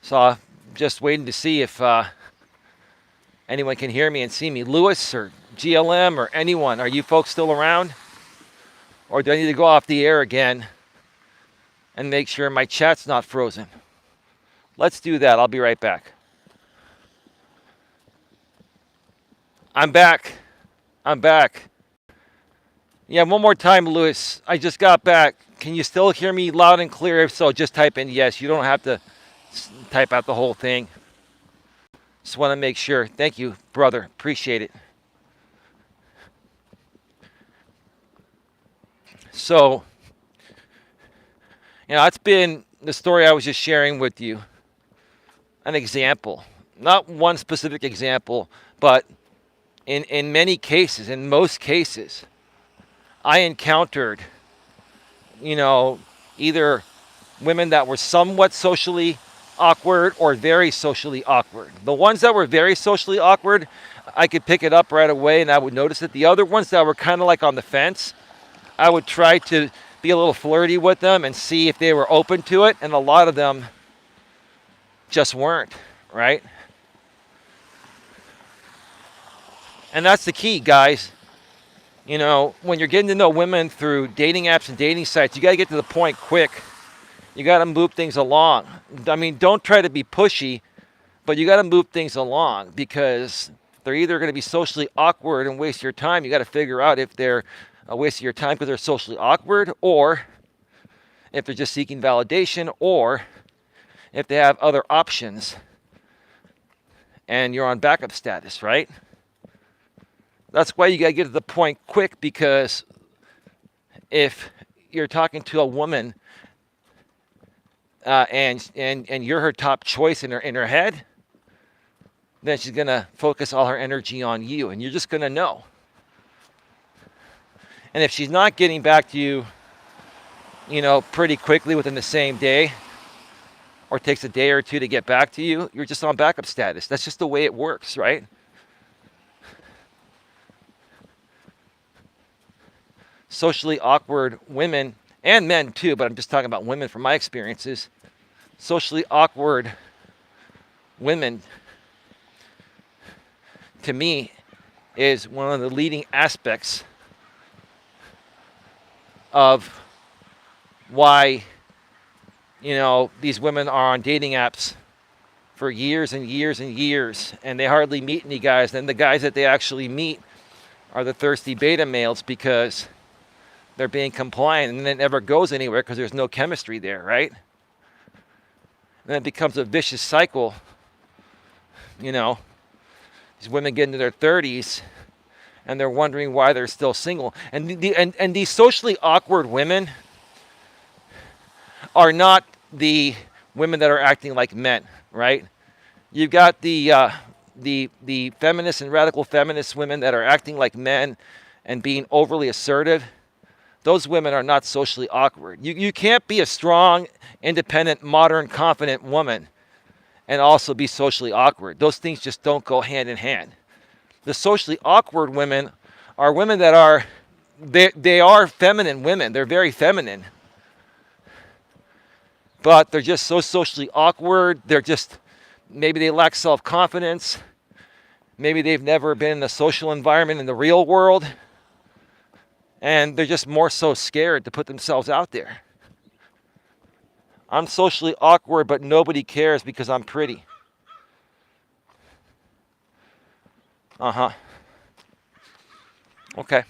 So I'm just waiting to see if anyone can hear me and see me. Lewis or GLM or anyone, are you folks still around? Or do I need to go off the air again and make sure my chat's not frozen? Let's do that. I'll be right back. I'm back. Yeah, one more time, Lewis. I just got back. Can you still hear me loud and clear? If so, just type in yes. You don't have to type out the whole thing. Just want to make sure. Thank you, brother. Appreciate it. So, it's been the story I was just sharing with you. An example. Not one specific example, but in many cases, in most cases, I encountered, either women that were somewhat socially awkward or very socially awkward. The ones that were very socially awkward, I could pick it up right away and I would notice it. The other ones that were kind of like on the fence, I would try to be a little flirty with them and see if they were open to it. And a lot of them just weren't, right? And that's the key, guys. When you're getting to know women through dating apps and dating sites, you got to get to the point quick. You got to move things along. I mean, don't try to be pushy, but you got to move things along because they're either going to be socially awkward and waste your time. You got to figure out if they're wasting your time because they're socially awkward, or if they're just seeking validation, or if they have other options and you're on backup status, right? That's why you got to get to the point quick, because if you're talking to a woman and you're her top choice in her head, then she's going to focus all her energy on you, and you're just going to know. And if she's not getting back to you, pretty quickly within the same day, or takes a day or two to get back to you, you're just on backup status. That's just the way it works, right? Socially awkward women, and men too, but I'm just talking about women from my experiences. Socially awkward women, to me, is one of the leading aspects of why, these women are on dating apps for years and years and years, and they hardly meet any guys. Then the guys that they actually meet are the thirsty beta males, because they're being compliant, and it never goes anywhere because there's no chemistry there, right? And then it becomes a vicious cycle. These women get into their 30s and they're wondering why they're still single. And these socially awkward women are not the women that are acting like men, right? You've got the feminist and radical feminist women that are acting like men and being overly assertive. Those women are not socially awkward. You can't be a strong, independent, modern, confident woman and also be socially awkward. Those things just don't go hand in hand. The socially awkward women are women that are, they are feminine women. They're very feminine. But they're just so socially awkward. Maybe they lack self-confidence. Maybe they've never been in a social environment in the real world. And they're just more so scared to put themselves out there. I'm socially awkward, but nobody cares because I'm pretty. Uh-huh. Okay.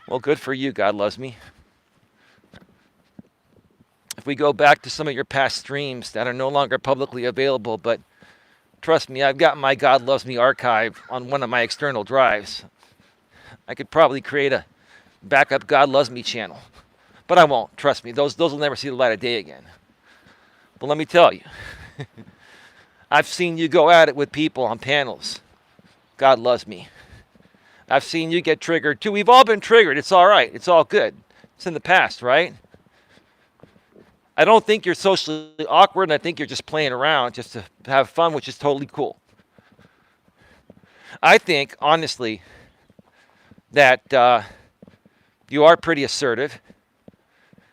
Well, good for you. God loves me. If we go back to some of your past streams that are no longer publicly available, but trust me, I've got my God Loves Me archive on one of my external drives. I could probably create a backup God Loves Me channel, but I won't. Trust me, those will never see the light of day again. But let me tell you, I've seen you go at it with people on panels. God loves me. I've seen you get triggered too. We've all been triggered. It's all right. It's all good. It's in the past, right? I don't think you're socially awkward, and I think you're just playing around just to have fun, which is totally cool. I think, honestly, that you are pretty assertive,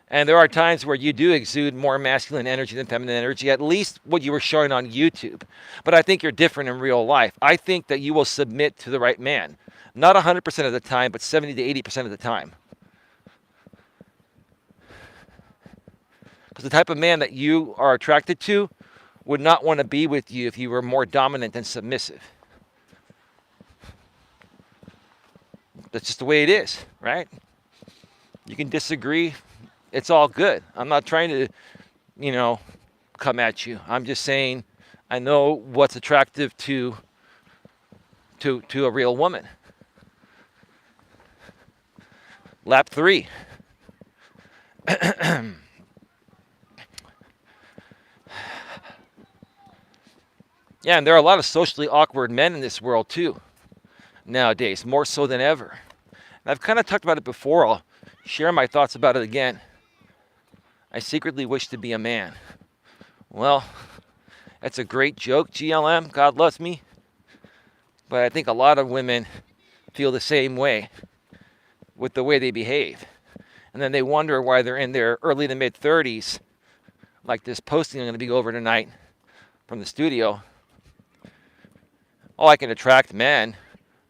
and there are times where you do exude more masculine energy than feminine energy, at least what you were showing on YouTube. But I think you're different in real life. I think that you will submit to the right man. Not 100% of the time, but 70 to 80% of the time. Because the type of man that you are attracted to would not want to be with you if you were more dominant than submissive. That's just the way it is, right? You can disagree. It's all good. I'm not trying to, come at you. I'm just saying I know what's attractive to a real woman. Lap 3. Yeah, and there are a lot of socially awkward men in this world too, nowadays, more so than ever. And I've kind of talked about it before. I'll share my thoughts about it again. I secretly wish to be a man. Well, that's a great joke, GLM. God loves me. But I think a lot of women feel the same way with the way they behave. And then they wonder why they're in their early to mid 30s, like this posting I'm going to be over tonight from the studio. Oh, I can attract men,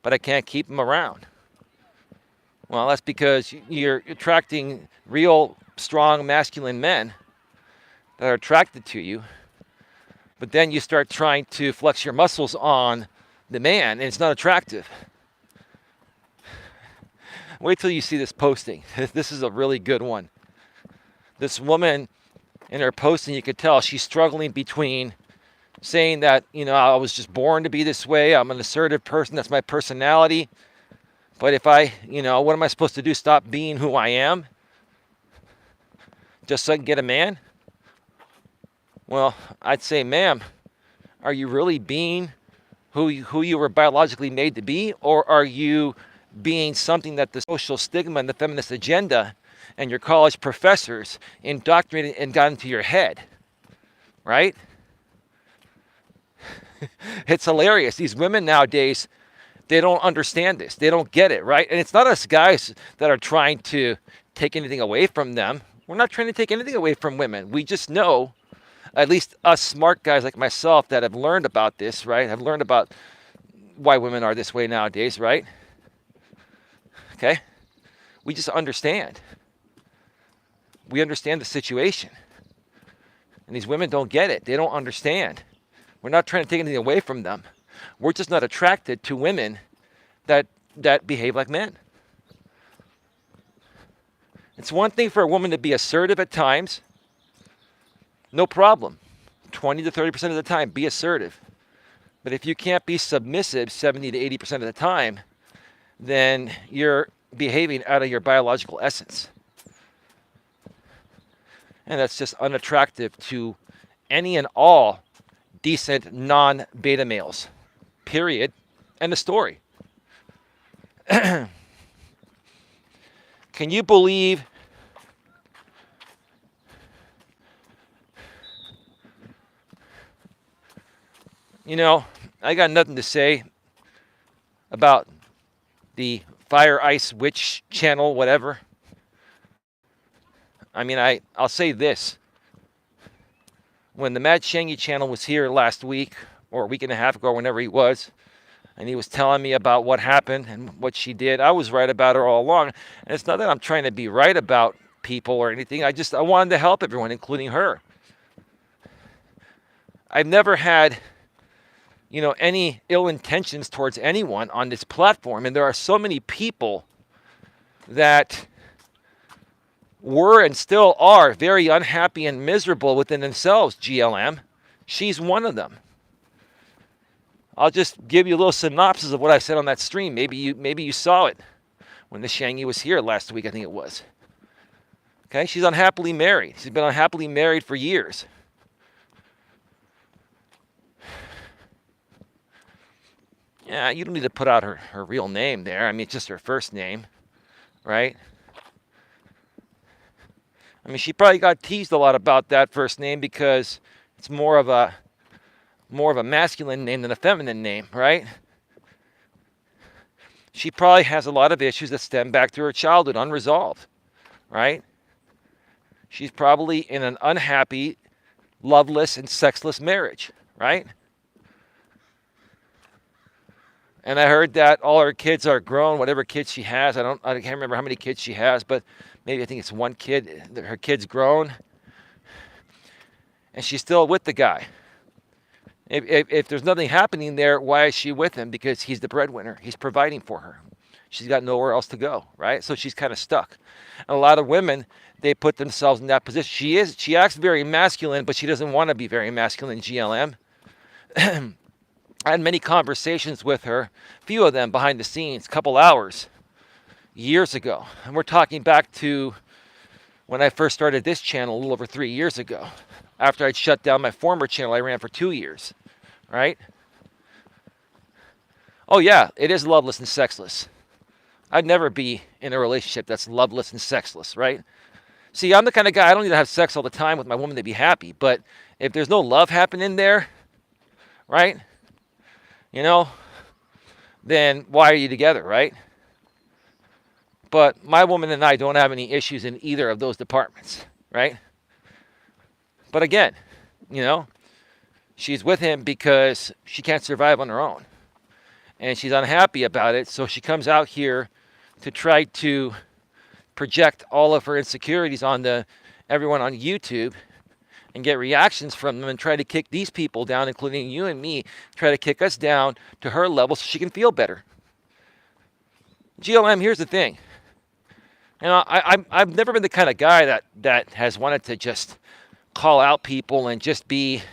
but I can't keep them around. Well, that's because you're attracting real, strong, masculine men that are attracted to you. But then you start trying to flex your muscles on the man, and it's not attractive. Wait till you see this posting. This is a really good one. This woman in her posting, you could tell she's struggling between saying that, I was just born to be this way. I'm an assertive person. That's my personality. But if I, what am I supposed to do? Stop being who I am? Just so I can get a man? Well, I'd say, ma'am, are you really being who you were biologically made to be? Or are you being something that the social stigma and the feminist agenda and your college professors indoctrinated and got into your head? Right? It's hilarious. These women nowadays, they don't understand this. They don't get it, right? And it's not us guys that are trying to take anything away from them. We're not trying to take anything away from women. We just know, at least us smart guys like myself that have learned about this, right? Have learned about why women are this way nowadays, right? Okay? We just understand. We understand the situation. And these women don't get it. They don't understand. We're not trying to take anything away from them. We're just not attracted to women that behave like men. It's one thing for a woman to be assertive at times. No problem. 20 to 30% of the time, be assertive. But if you can't be submissive 70 to 80% of the time, then you're behaving out of your biological essence. And that's just unattractive to any and all decent non-beta males. Period. End of story. Can you believe I got nothing to say about the Fire Ice Witch channel, whatever. I mean, I'll say this. When the Mad Shangy channel was here last week, or a week and a half ago, whenever he was, and he was telling me about what happened and what she did, I was right about her all along. And it's not that I'm trying to be right about people or anything. I wanted to help everyone, including her. I've never had, any ill intentions towards anyone on this platform. And there are so many people that were and still are very unhappy and miserable within themselves, GLM. She's one of them. I'll just give you a little synopsis of what I said on that stream. Maybe you saw it when the Shangy was here last week, I think it was. Okay, she's unhappily married. She's been unhappily married for years. Yeah, you don't need to put out her real name there. I mean, it's just her first name, right? I mean, she probably got teased a lot about that first name because it's more of a masculine name than a feminine name, right? She probably has a lot of issues that stem back to her childhood, unresolved, right? She's probably in an unhappy, loveless, and sexless marriage, right? And I heard that all her kids are grown, whatever kids she has. I can't remember how many kids she has, but maybe I think it's one kid. Her kid's grown, and she's still with the guy. If there's nothing happening there, why is she with him? Because he's the breadwinner. He's providing for her. She's got nowhere else to go, right? So she's kind of stuck. And a lot of women, they put themselves in that position. She acts very masculine, but she doesn't want to be very masculine, GLM. I had many conversations with her, a few of them behind the scenes, a couple hours, years ago. And we're talking back to when I first started this channel a little over 3 years ago. After I'd shut down my former channel I ran for 2 years, right? Oh yeah, it is loveless and sexless. I'd never be in a relationship that's loveless and sexless, right? See, I'm the kind of guy, I don't need to have sex all the time with my woman to be happy, but if there's no love happening there, right? Then why are you together, right? But my woman and I don't have any issues in either of those departments, right? But again, she's with him because she can't survive on her own. And she's unhappy about it, so she comes out here to try to project all of her insecurities on everyone on YouTube and get reactions from them and try to kick these people down, including you and me, try to kick us down to her level so she can feel better. GLM, here's the thing. I've never been the kind of guy that has wanted to just call out people and just be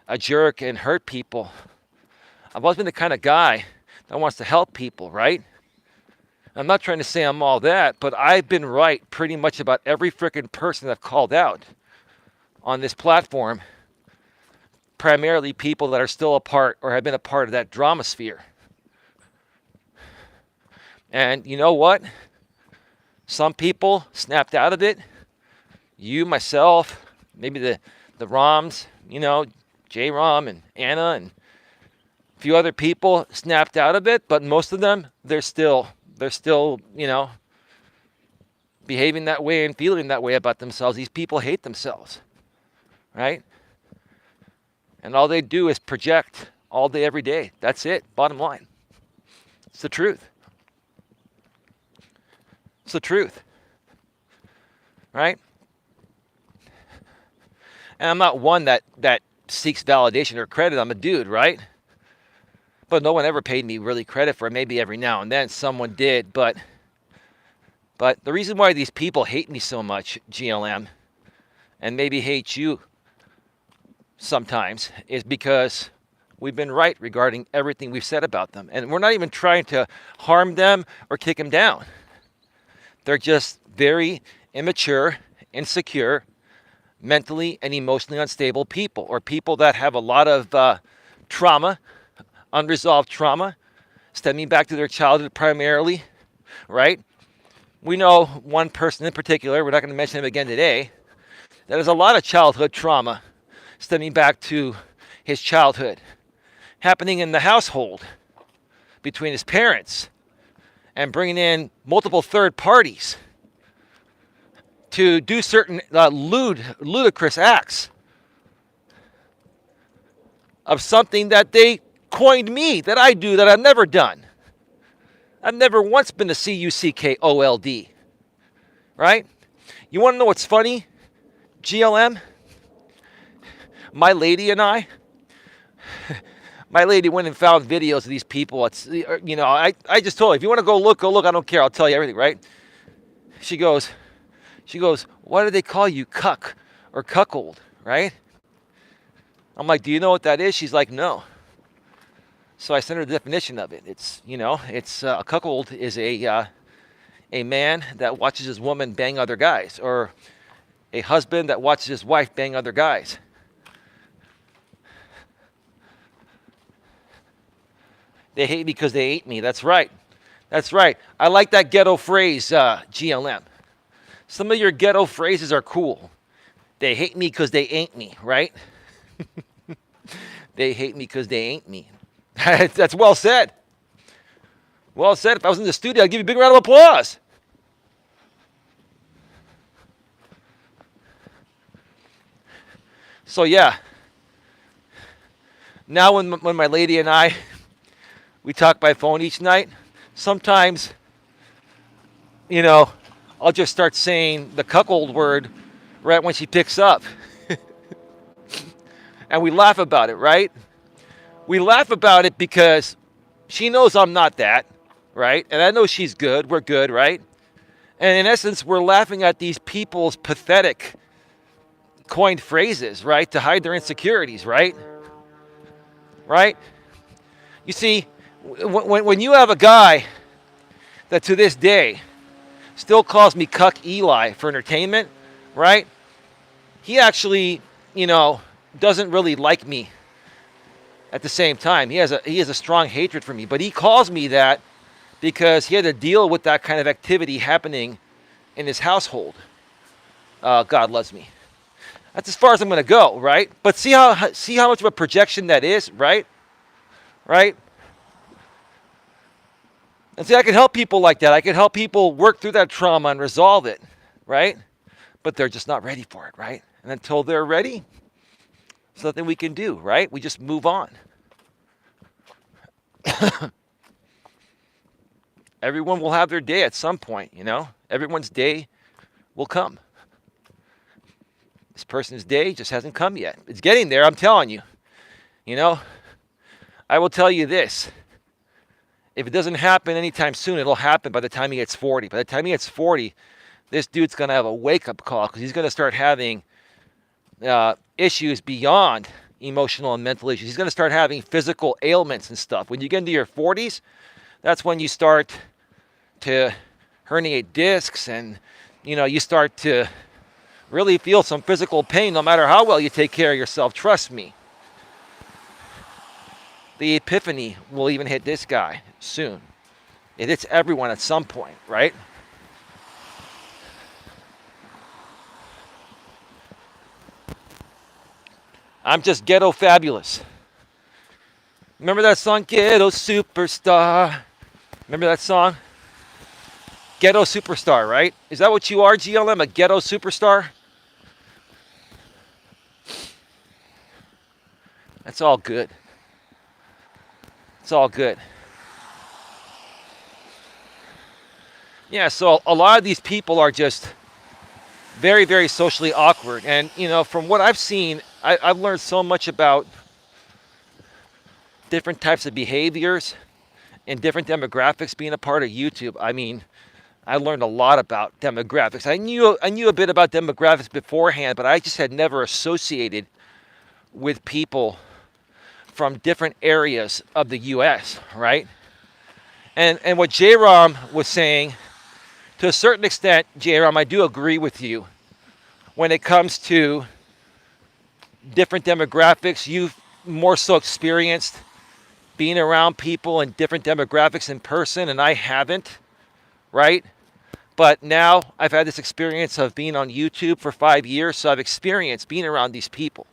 a jerk and hurt people. I've always been the kind of guy that wants to help people, right? I'm not trying to say I'm all that, but I've been right pretty much about every freaking person I've called out on this platform, primarily people that are still a part or have been a part of that drama sphere. And you know what? Some people snapped out of it. You, myself, maybe the Roms, J-Rom and Anna and a few other people snapped out of it, but most of them, they're still, behaving that way and feeling that way about themselves. These people hate themselves, right? And all they do is project all day, every day. That's it, bottom line. It's the truth. It's the truth, right? And I'm not one that seeks validation or credit. I'm a dude, right? But no one ever paid me really credit for it. Maybe every now and then someone did. But the reason why these people hate me so much, GLM, and maybe hate you sometimes, is because we've been right regarding everything we've said about them. And we're not even trying to harm them or kick them down. They're just very immature, insecure, mentally and emotionally unstable people, or people that have a lot of trauma, unresolved trauma, stemming back to their childhood primarily, right? We know one person in particular, we're not going to mention him again today, that has a lot of childhood trauma stemming back to his childhood, happening in the household between his parents, and bringing in multiple third parties to do certain ludicrous acts of something that they coined me, that I do, that I've never done. I've never once been to CUCKOLD, right? You want to know what's funny, GLM? My lady and I, my lady went and found videos of these people. It's, you know, I just told her, if you want to go look, go look. I don't care. I'll tell you everything, right? She goes, why do they call you cuck or cuckold, right? I'm like, do you know what that is? She's like, no. So I sent her the definition of it. It's, you know, it's a cuckold is a man that watches his woman bang other guys, or a husband that watches his wife bang other guys. They hate me because they ate me. That's right. That's right. I like that ghetto phrase, GLM. Some of your ghetto phrases are cool. They hate me because they ain't me, right? They hate me because they ain't me. That's well said. Well said. If I was in the studio, I'd give you a big round of applause. So yeah. Now when my lady and I, we talk by phone each night, sometimes, you know, I'll just start saying the cuckold word right when she picks up. And we laugh about it, right? We laugh about it because she knows I'm not that, right? And I know she's good. We're good, right? And in essence, we're laughing at these people's pathetic coined phrases, right? To hide their insecurities, right? Right? You see, when you have a guy that to this day still calls me Cuck Eli for entertainment, right? He actually, you know, doesn't really like me at the same time. He has a strong hatred for me, but he calls me that because he had to deal with that kind of activity happening in his household. God loves me. That's as far as I'm going to go, right? But see how much of a projection that is, right? Right? And see, I can help people like that. I can help people work through that trauma and resolve it, right? But they're just not ready for it, right? And until they're ready, there's nothing we can do, right? We just move on. Everyone will have their day at some point, you know? Everyone's day will come. This person's day just hasn't come yet. It's getting there, I'm telling you. You know, I will tell you this. If it doesn't happen anytime soon, it'll happen by the time he gets 40. By the time he gets 40, this dude's going to have a wake-up call because he's going to start having issues beyond emotional and mental issues. He's going to start having physical ailments and stuff. When you get into your 40s, that's when you start to herniate discs and, you know, you start to really feel some physical pain no matter how well you take care of yourself. Trust me. The epiphany will even hit this guy soon. It hits everyone at some point, right? I'm just ghetto fabulous. Remember that song, Ghetto Superstar? Remember that song? Ghetto Superstar, right? Is that what you are, GLM? A ghetto superstar? That's all good. It's all good. Yeah, so a lot of these people are just very, very socially awkward. And, you know, from what I've seen, I've learned so much about different types of behaviors and different demographics being a part of YouTube. I mean, I learned a lot about demographics. I knew a bit about demographics beforehand, but I just had never associated with people from different areas of the U.S., right? And what J-Rom was saying, to a certain extent, J-Rom, I do agree with you. When it comes to different demographics, you've more so experienced being around people in different demographics in person, and I haven't, right? But now I've had this experience of being on YouTube for 5 years, so I've experienced being around these people,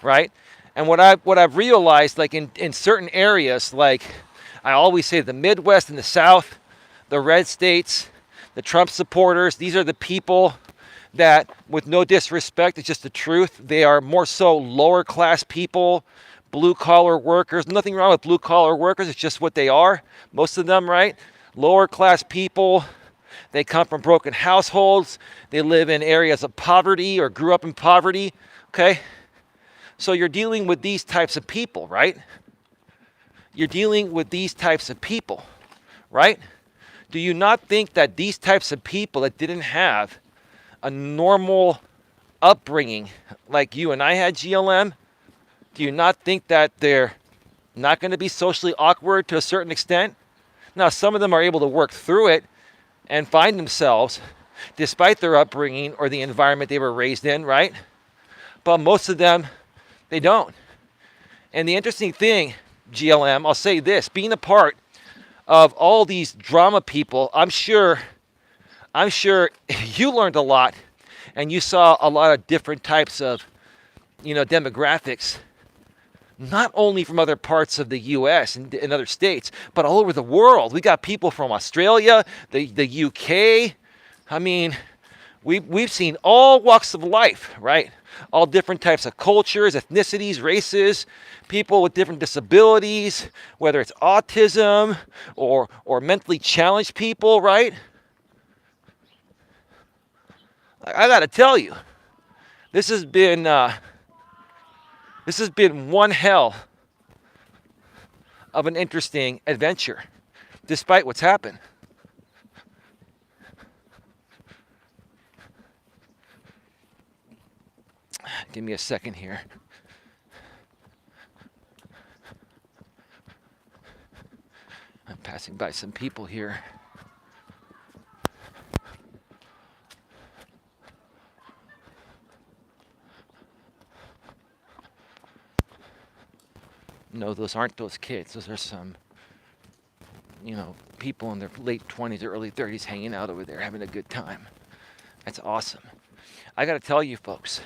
right? And what I've realized, like in certain areas, like I always say the Midwest and the South, the red states, the Trump supporters, these are the people that, with no disrespect, it's just the truth, they are more so lower class people, blue collar workers. Nothing wrong with blue collar workers, it's just what they are, most of them, right? Lower class people. They come from broken households. They live in areas of poverty or grew up in poverty, okay? So you're dealing with these types of people, right? You're dealing with these types of people, right? Do you not think that these types of people that didn't have a normal upbringing like you and I had, GLM, do you not think that they're not going to be socially awkward to a certain extent? Now, some of them are able to work through it and find themselves despite their upbringing or the environment they were raised in, right? But most of them, they don't. And the interesting thing, GLM, I'll say this, being a part of all these drama people, I'm sure you learned a lot and you saw a lot of different types of, demographics, not only from other parts of the U.S. and other states, but all over the world. We got people from Australia, the U.K. I mean, we've seen all walks of life, right? All different types of cultures, ethnicities, races, people with different disabilities, whether it's autism or mentally challenged people, right? I got to tell you, this has been one hell of an interesting adventure, despite what's happened. Give me a second here. I'm passing by some people here. No, those aren't those kids. Those are some, people in their late 20s or early 30s hanging out over there, having a good time. That's awesome. I got to tell you, folks,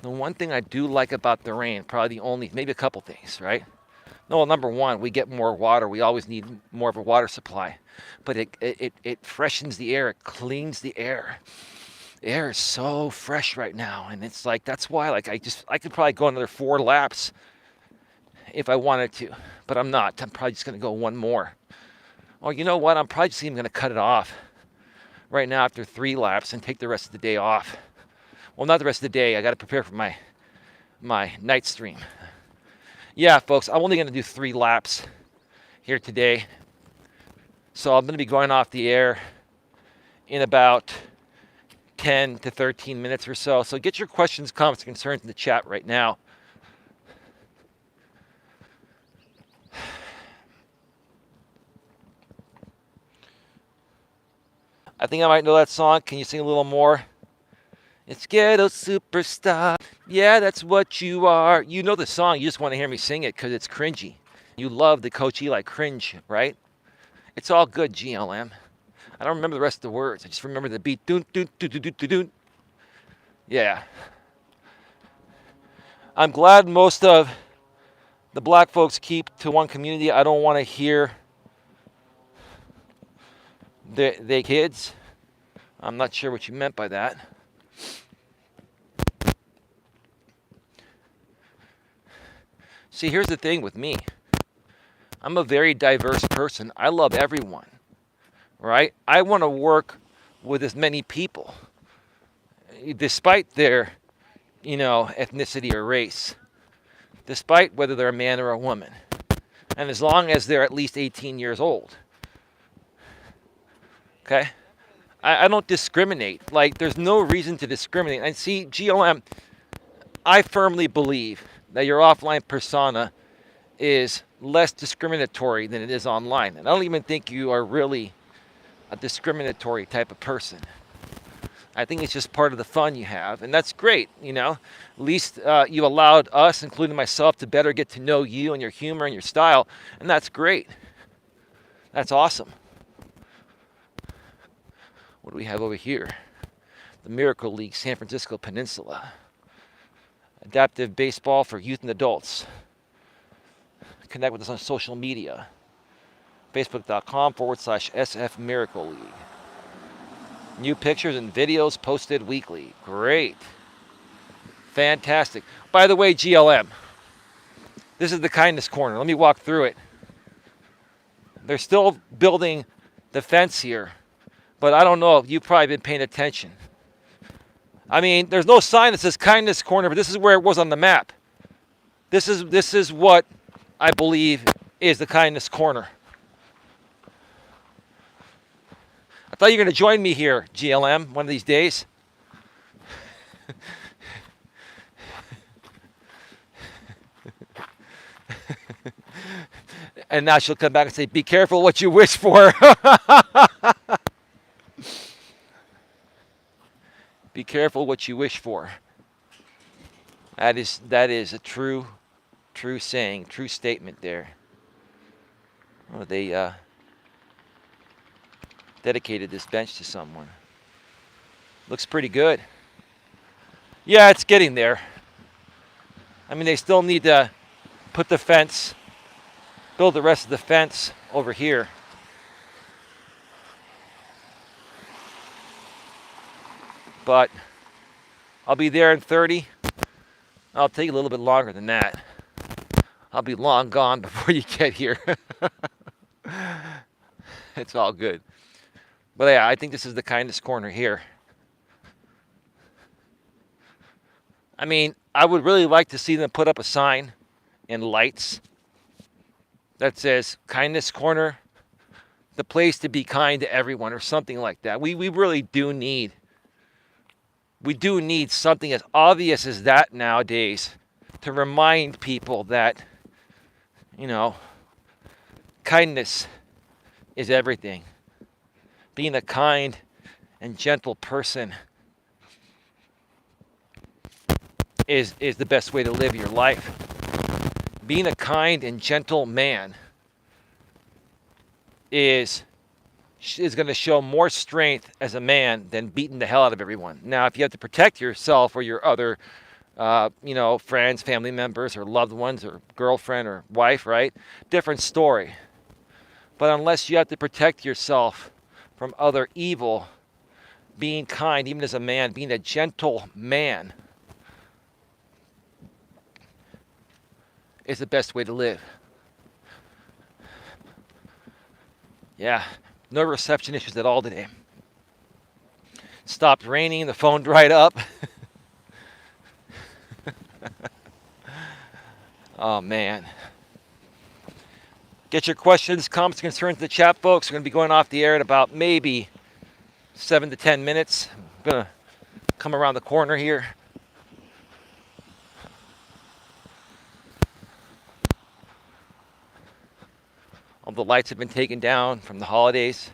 the one thing I do like about the rain, probably the only, maybe a couple things, right? No, well, number one, we get more water. We always need more of a water supply. But it freshens the air. It cleans the air. The air is so fresh right now. And it's like, that's why, I could probably go another 4 laps if I wanted to, but I'm not. I'm probably just going to go one more. Oh, you know what? I'm probably just even going to cut it off right now after 3 laps and take the rest of the day off. Well, not the rest of the day. I got to prepare for my night stream. Yeah, folks, I'm only going to do 3 laps here today. So I'm going to be going off the air in about 10 to 13 minutes or so. So get your questions, comments, concerns in the chat right now. I think I might know that song. Can you sing a little more? It's Ghetto Superstar. Yeah, that's what you are. You know the song. You just want to hear me sing it because it's cringy. You love the Coach Eli cringe, right? It's all good, GLM. I don't remember the rest of the words. I just remember the beat. Doon, doon, doon, doon, doon, doon. Yeah. I'm glad most of the black folks keep to one community. I don't want to hear they kids. I'm not sure what you meant by that. See, here's the thing with me. I'm a very diverse person. I love everyone, right? I want to work with as many people, despite their, ethnicity or race, despite whether they're a man or a woman, and as long as they're at least 18 years old. Okay? I don't discriminate. There's no reason to discriminate. And see, GLM, I firmly believe that your offline persona is less discriminatory than it is online. And I don't even think you are really a discriminatory type of person. I think it's just part of the fun you have, and that's great, At least you allowed us, including myself, to better get to know you and your humor and your style, and that's great. That's awesome. What do we have over here? The Miracle League, San Francisco Peninsula. Adaptive baseball for youth and adults. Connect with us on social media. Facebook.com/SF Miracle League. New pictures and videos posted weekly. Great. Fantastic. By the way, GLM, this is the kindness corner. Let me walk through it. They're still building the fence here, but I don't know if you've probably been paying attention. I mean, there's no sign that says kindness corner, but this is where it was on the map. This is what I believe is the kindness corner. I thought you were going to join me here, GLM, one of these days. And now she'll come back and say, be careful what you wish for. Be careful what you wish for. That is a true saying, true statement there. Oh, they dedicated this bench to someone. Looks pretty good. Yeah, it's getting there. I mean, they still need to put the fence, build the rest of the fence over here. But I'll be there in 30. I'll take a little bit longer than that. I'll be long gone before you get here. It's all good. But yeah, I think this is the kindest corner here. I mean, I would really like to see them put up a sign in lights that says kindness corner, the place to be kind to everyone, or something like that. We really do need something as obvious as that nowadays to remind people that, you know, kindness is everything. Being a kind and gentle person is the best way to live your life. Being a kind and gentle man is going to show more strength as a man than beating the hell out of everyone. Now, if you have to protect yourself or your other, friends, family members, or loved ones, or girlfriend or wife, right? Different story. But unless you have to protect yourself from other evil, being kind, even as a man, being a gentle man, is the best way to live. Yeah, no reception issues at all today. Stopped raining, the phone dried up. Oh, man. Get your questions, comments, concerns in the chat, folks. We're going to be going off the air in about maybe 7 to 10 minutes. I'm going to come around the corner here. All the lights have been taken down from the holidays.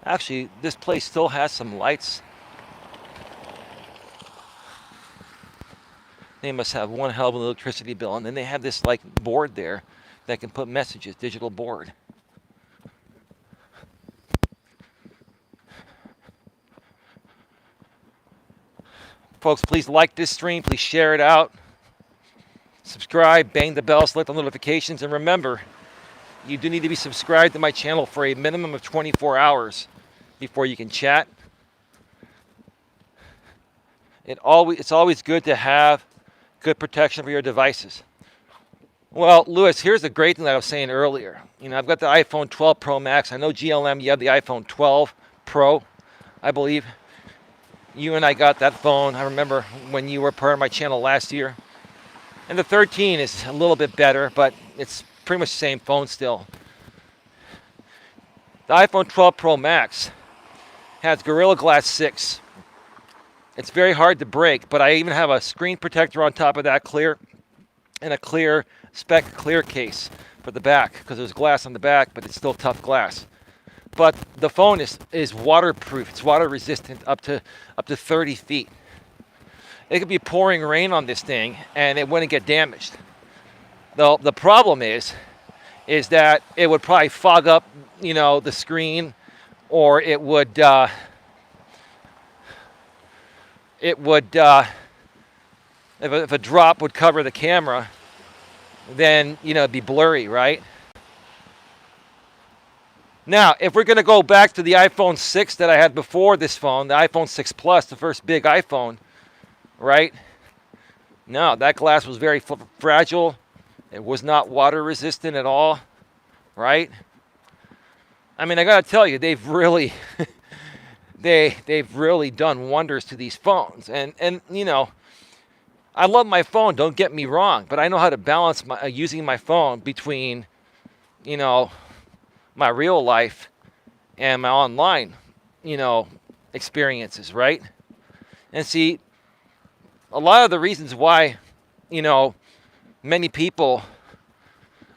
Actually, this place still has some lights. They must have one hell of an electricity bill. And then they have this like board there that can put messages, digital board. Folks, please like this stream. Please share it out. Subscribe, bang the bell, select the notifications. And remember, you do need to be subscribed to my channel for a minimum of 24 hours before you can chat. It's always good to have good protection for your devices. Well, Lewis, here's the great thing that I was saying earlier. You know, I've got the iPhone 12 Pro Max. I know GLM, you have the iPhone 12 Pro, I believe. You and I got that phone. I remember when you were part of my channel last year. And the 13 is a little bit better, but it's pretty much the same phone still. The iPhone 12 Pro Max has Gorilla Glass 6. It's very hard to break, but I even have a screen protector on top of that clear, and a clear spec clear case for the back, because there's glass on the back, but it's still tough glass. But the phone is waterproof. It's water resistant up to 30 feet. It could be pouring rain on this thing and it wouldn't get damaged. The problem is that it would probably fog up, the screen, or it would if a drop would cover the camera, then it'd be blurry, right? Now, if we're going to go back to the iPhone 6 that I had before this phone, the iPhone 6 Plus, the first big iPhone, right? No, that glass was very fragile. It was not water resistant at all, right? I mean, I got to tell you, they've they've really done wonders to these phones. And I love my phone, don't get me wrong, but I know how to balance using my phone between, my real life and my online, experiences, right? And see, a lot of the reasons why, many people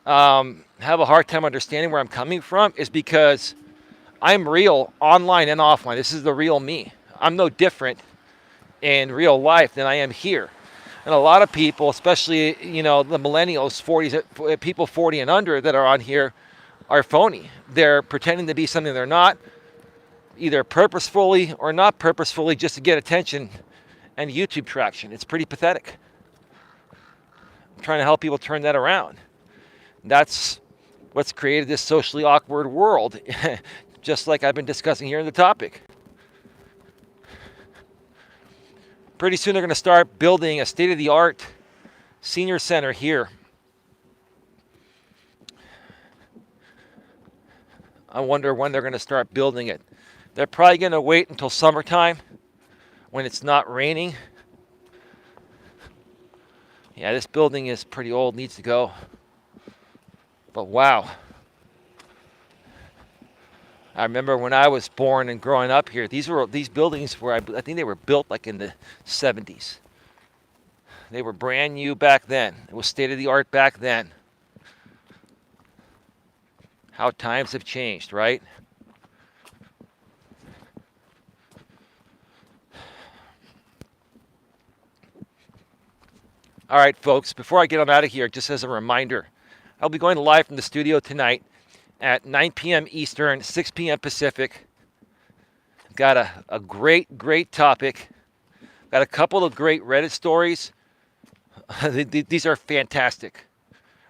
have a hard time understanding where I'm coming from is because I'm real online and offline. This is the real me. I'm no different in real life than I am here. And a lot of people, especially, the millennials, 40s, people 40 and under that are on here are phony. They're pretending to be something they're not, either purposefully or not purposefully, just to get attention and YouTube traction. It's pretty pathetic. I'm trying to help people turn that around. That's what's created this socially awkward world, just like I've been discussing here in the topic. Pretty soon they're going to start building a state-of-the-art senior center here. I wonder when they're going to start building it. They're probably going to wait until summertime when it's not raining. Yeah, this building is pretty old, needs to go. But wow. I remember when I was born and growing up here, these buildings were, I think they were built like in the 70s. They were brand new back then. It was state of the art back then. How times have changed, right? All right, folks, before I get on out of here, just as a reminder, I'll be going live from the studio tonight at 9 p.m. Eastern, 6 p.m. Pacific. Got a great topic. Got a couple of great Reddit stories. These are fantastic,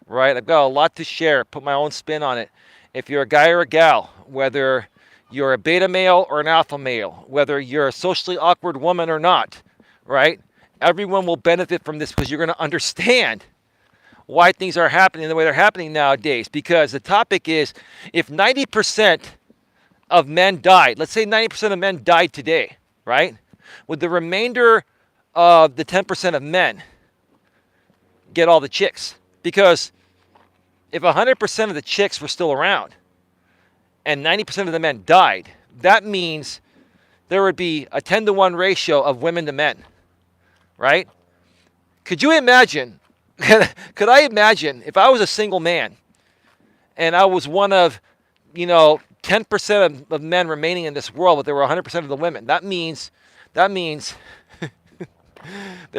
right? I've got a lot to share, put my own spin on it. If you're a guy or a gal, whether you're a beta male or an alpha male, whether you're a socially awkward woman or not, right? Everyone will benefit from this because you're going to understand why things are happening the way they're happening nowadays. Because the topic is, if 90% of men died, let's say 90% of men died today, right? Would the remainder of the 10% of men get all the chicks? Because if 100% of the chicks were still around and 90% of the men died, that means there would be a 10-to-1 ratio of women to men, right? Could you imagine, could I imagine if I was a single man and I was one of, 10% of men remaining in this world, but there were 100% of the women? That means there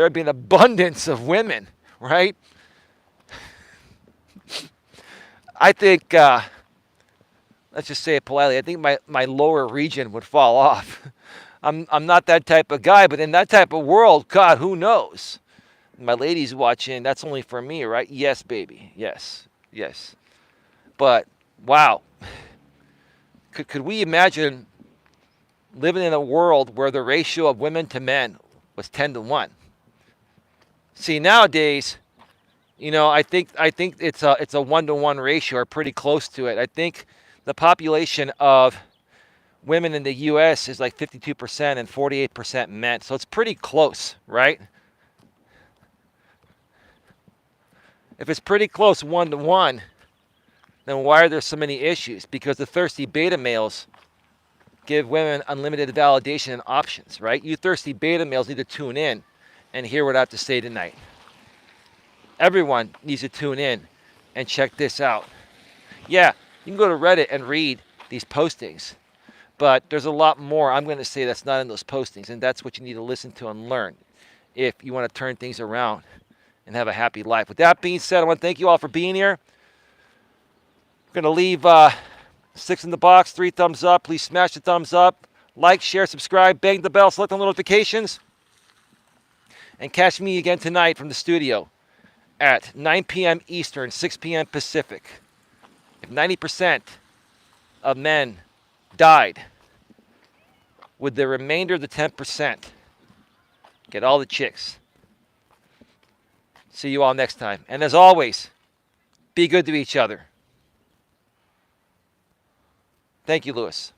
would be an abundance of women, right? I think, let's just say it politely, I think my lower region would fall off. I'm not that type of guy, but in that type of world, God, who knows? My ladies watching, that's only for me, right? Yes, baby. Yes. But, wow. Could we imagine living in a world where the ratio of women to men was 10-to-1? See, nowadays, I think it's a 1-to-1 ratio, or pretty close to it. I think the population of women in the U.S. is like 52% and 48% men. So it's pretty close, right? If it's pretty close 1-to-1, then why are there so many issues? Because the thirsty beta males give women unlimited validation and options, right? You thirsty beta males need to tune in and hear what I have to say tonight. Everyone needs to tune in and check this out. Yeah, you can go to Reddit and read these postings, but there's a lot more I'm going to say that's not in those postings, and that's what you need to listen to and learn if you want to turn things around and have a happy life. With that being said, I want to thank you all for being here. I'm going to leave 6 in the box, 3 thumbs up. Please smash the thumbs up. Like, share, subscribe, bang the bell, select on notifications. And catch me again tonight from the studio at 9 p.m. Eastern, 6 p.m. Pacific. If 90% of men died, would the remainder of the 10% get all the chicks? See you all next time. And as always, be good to each other. Thank you, Lewis.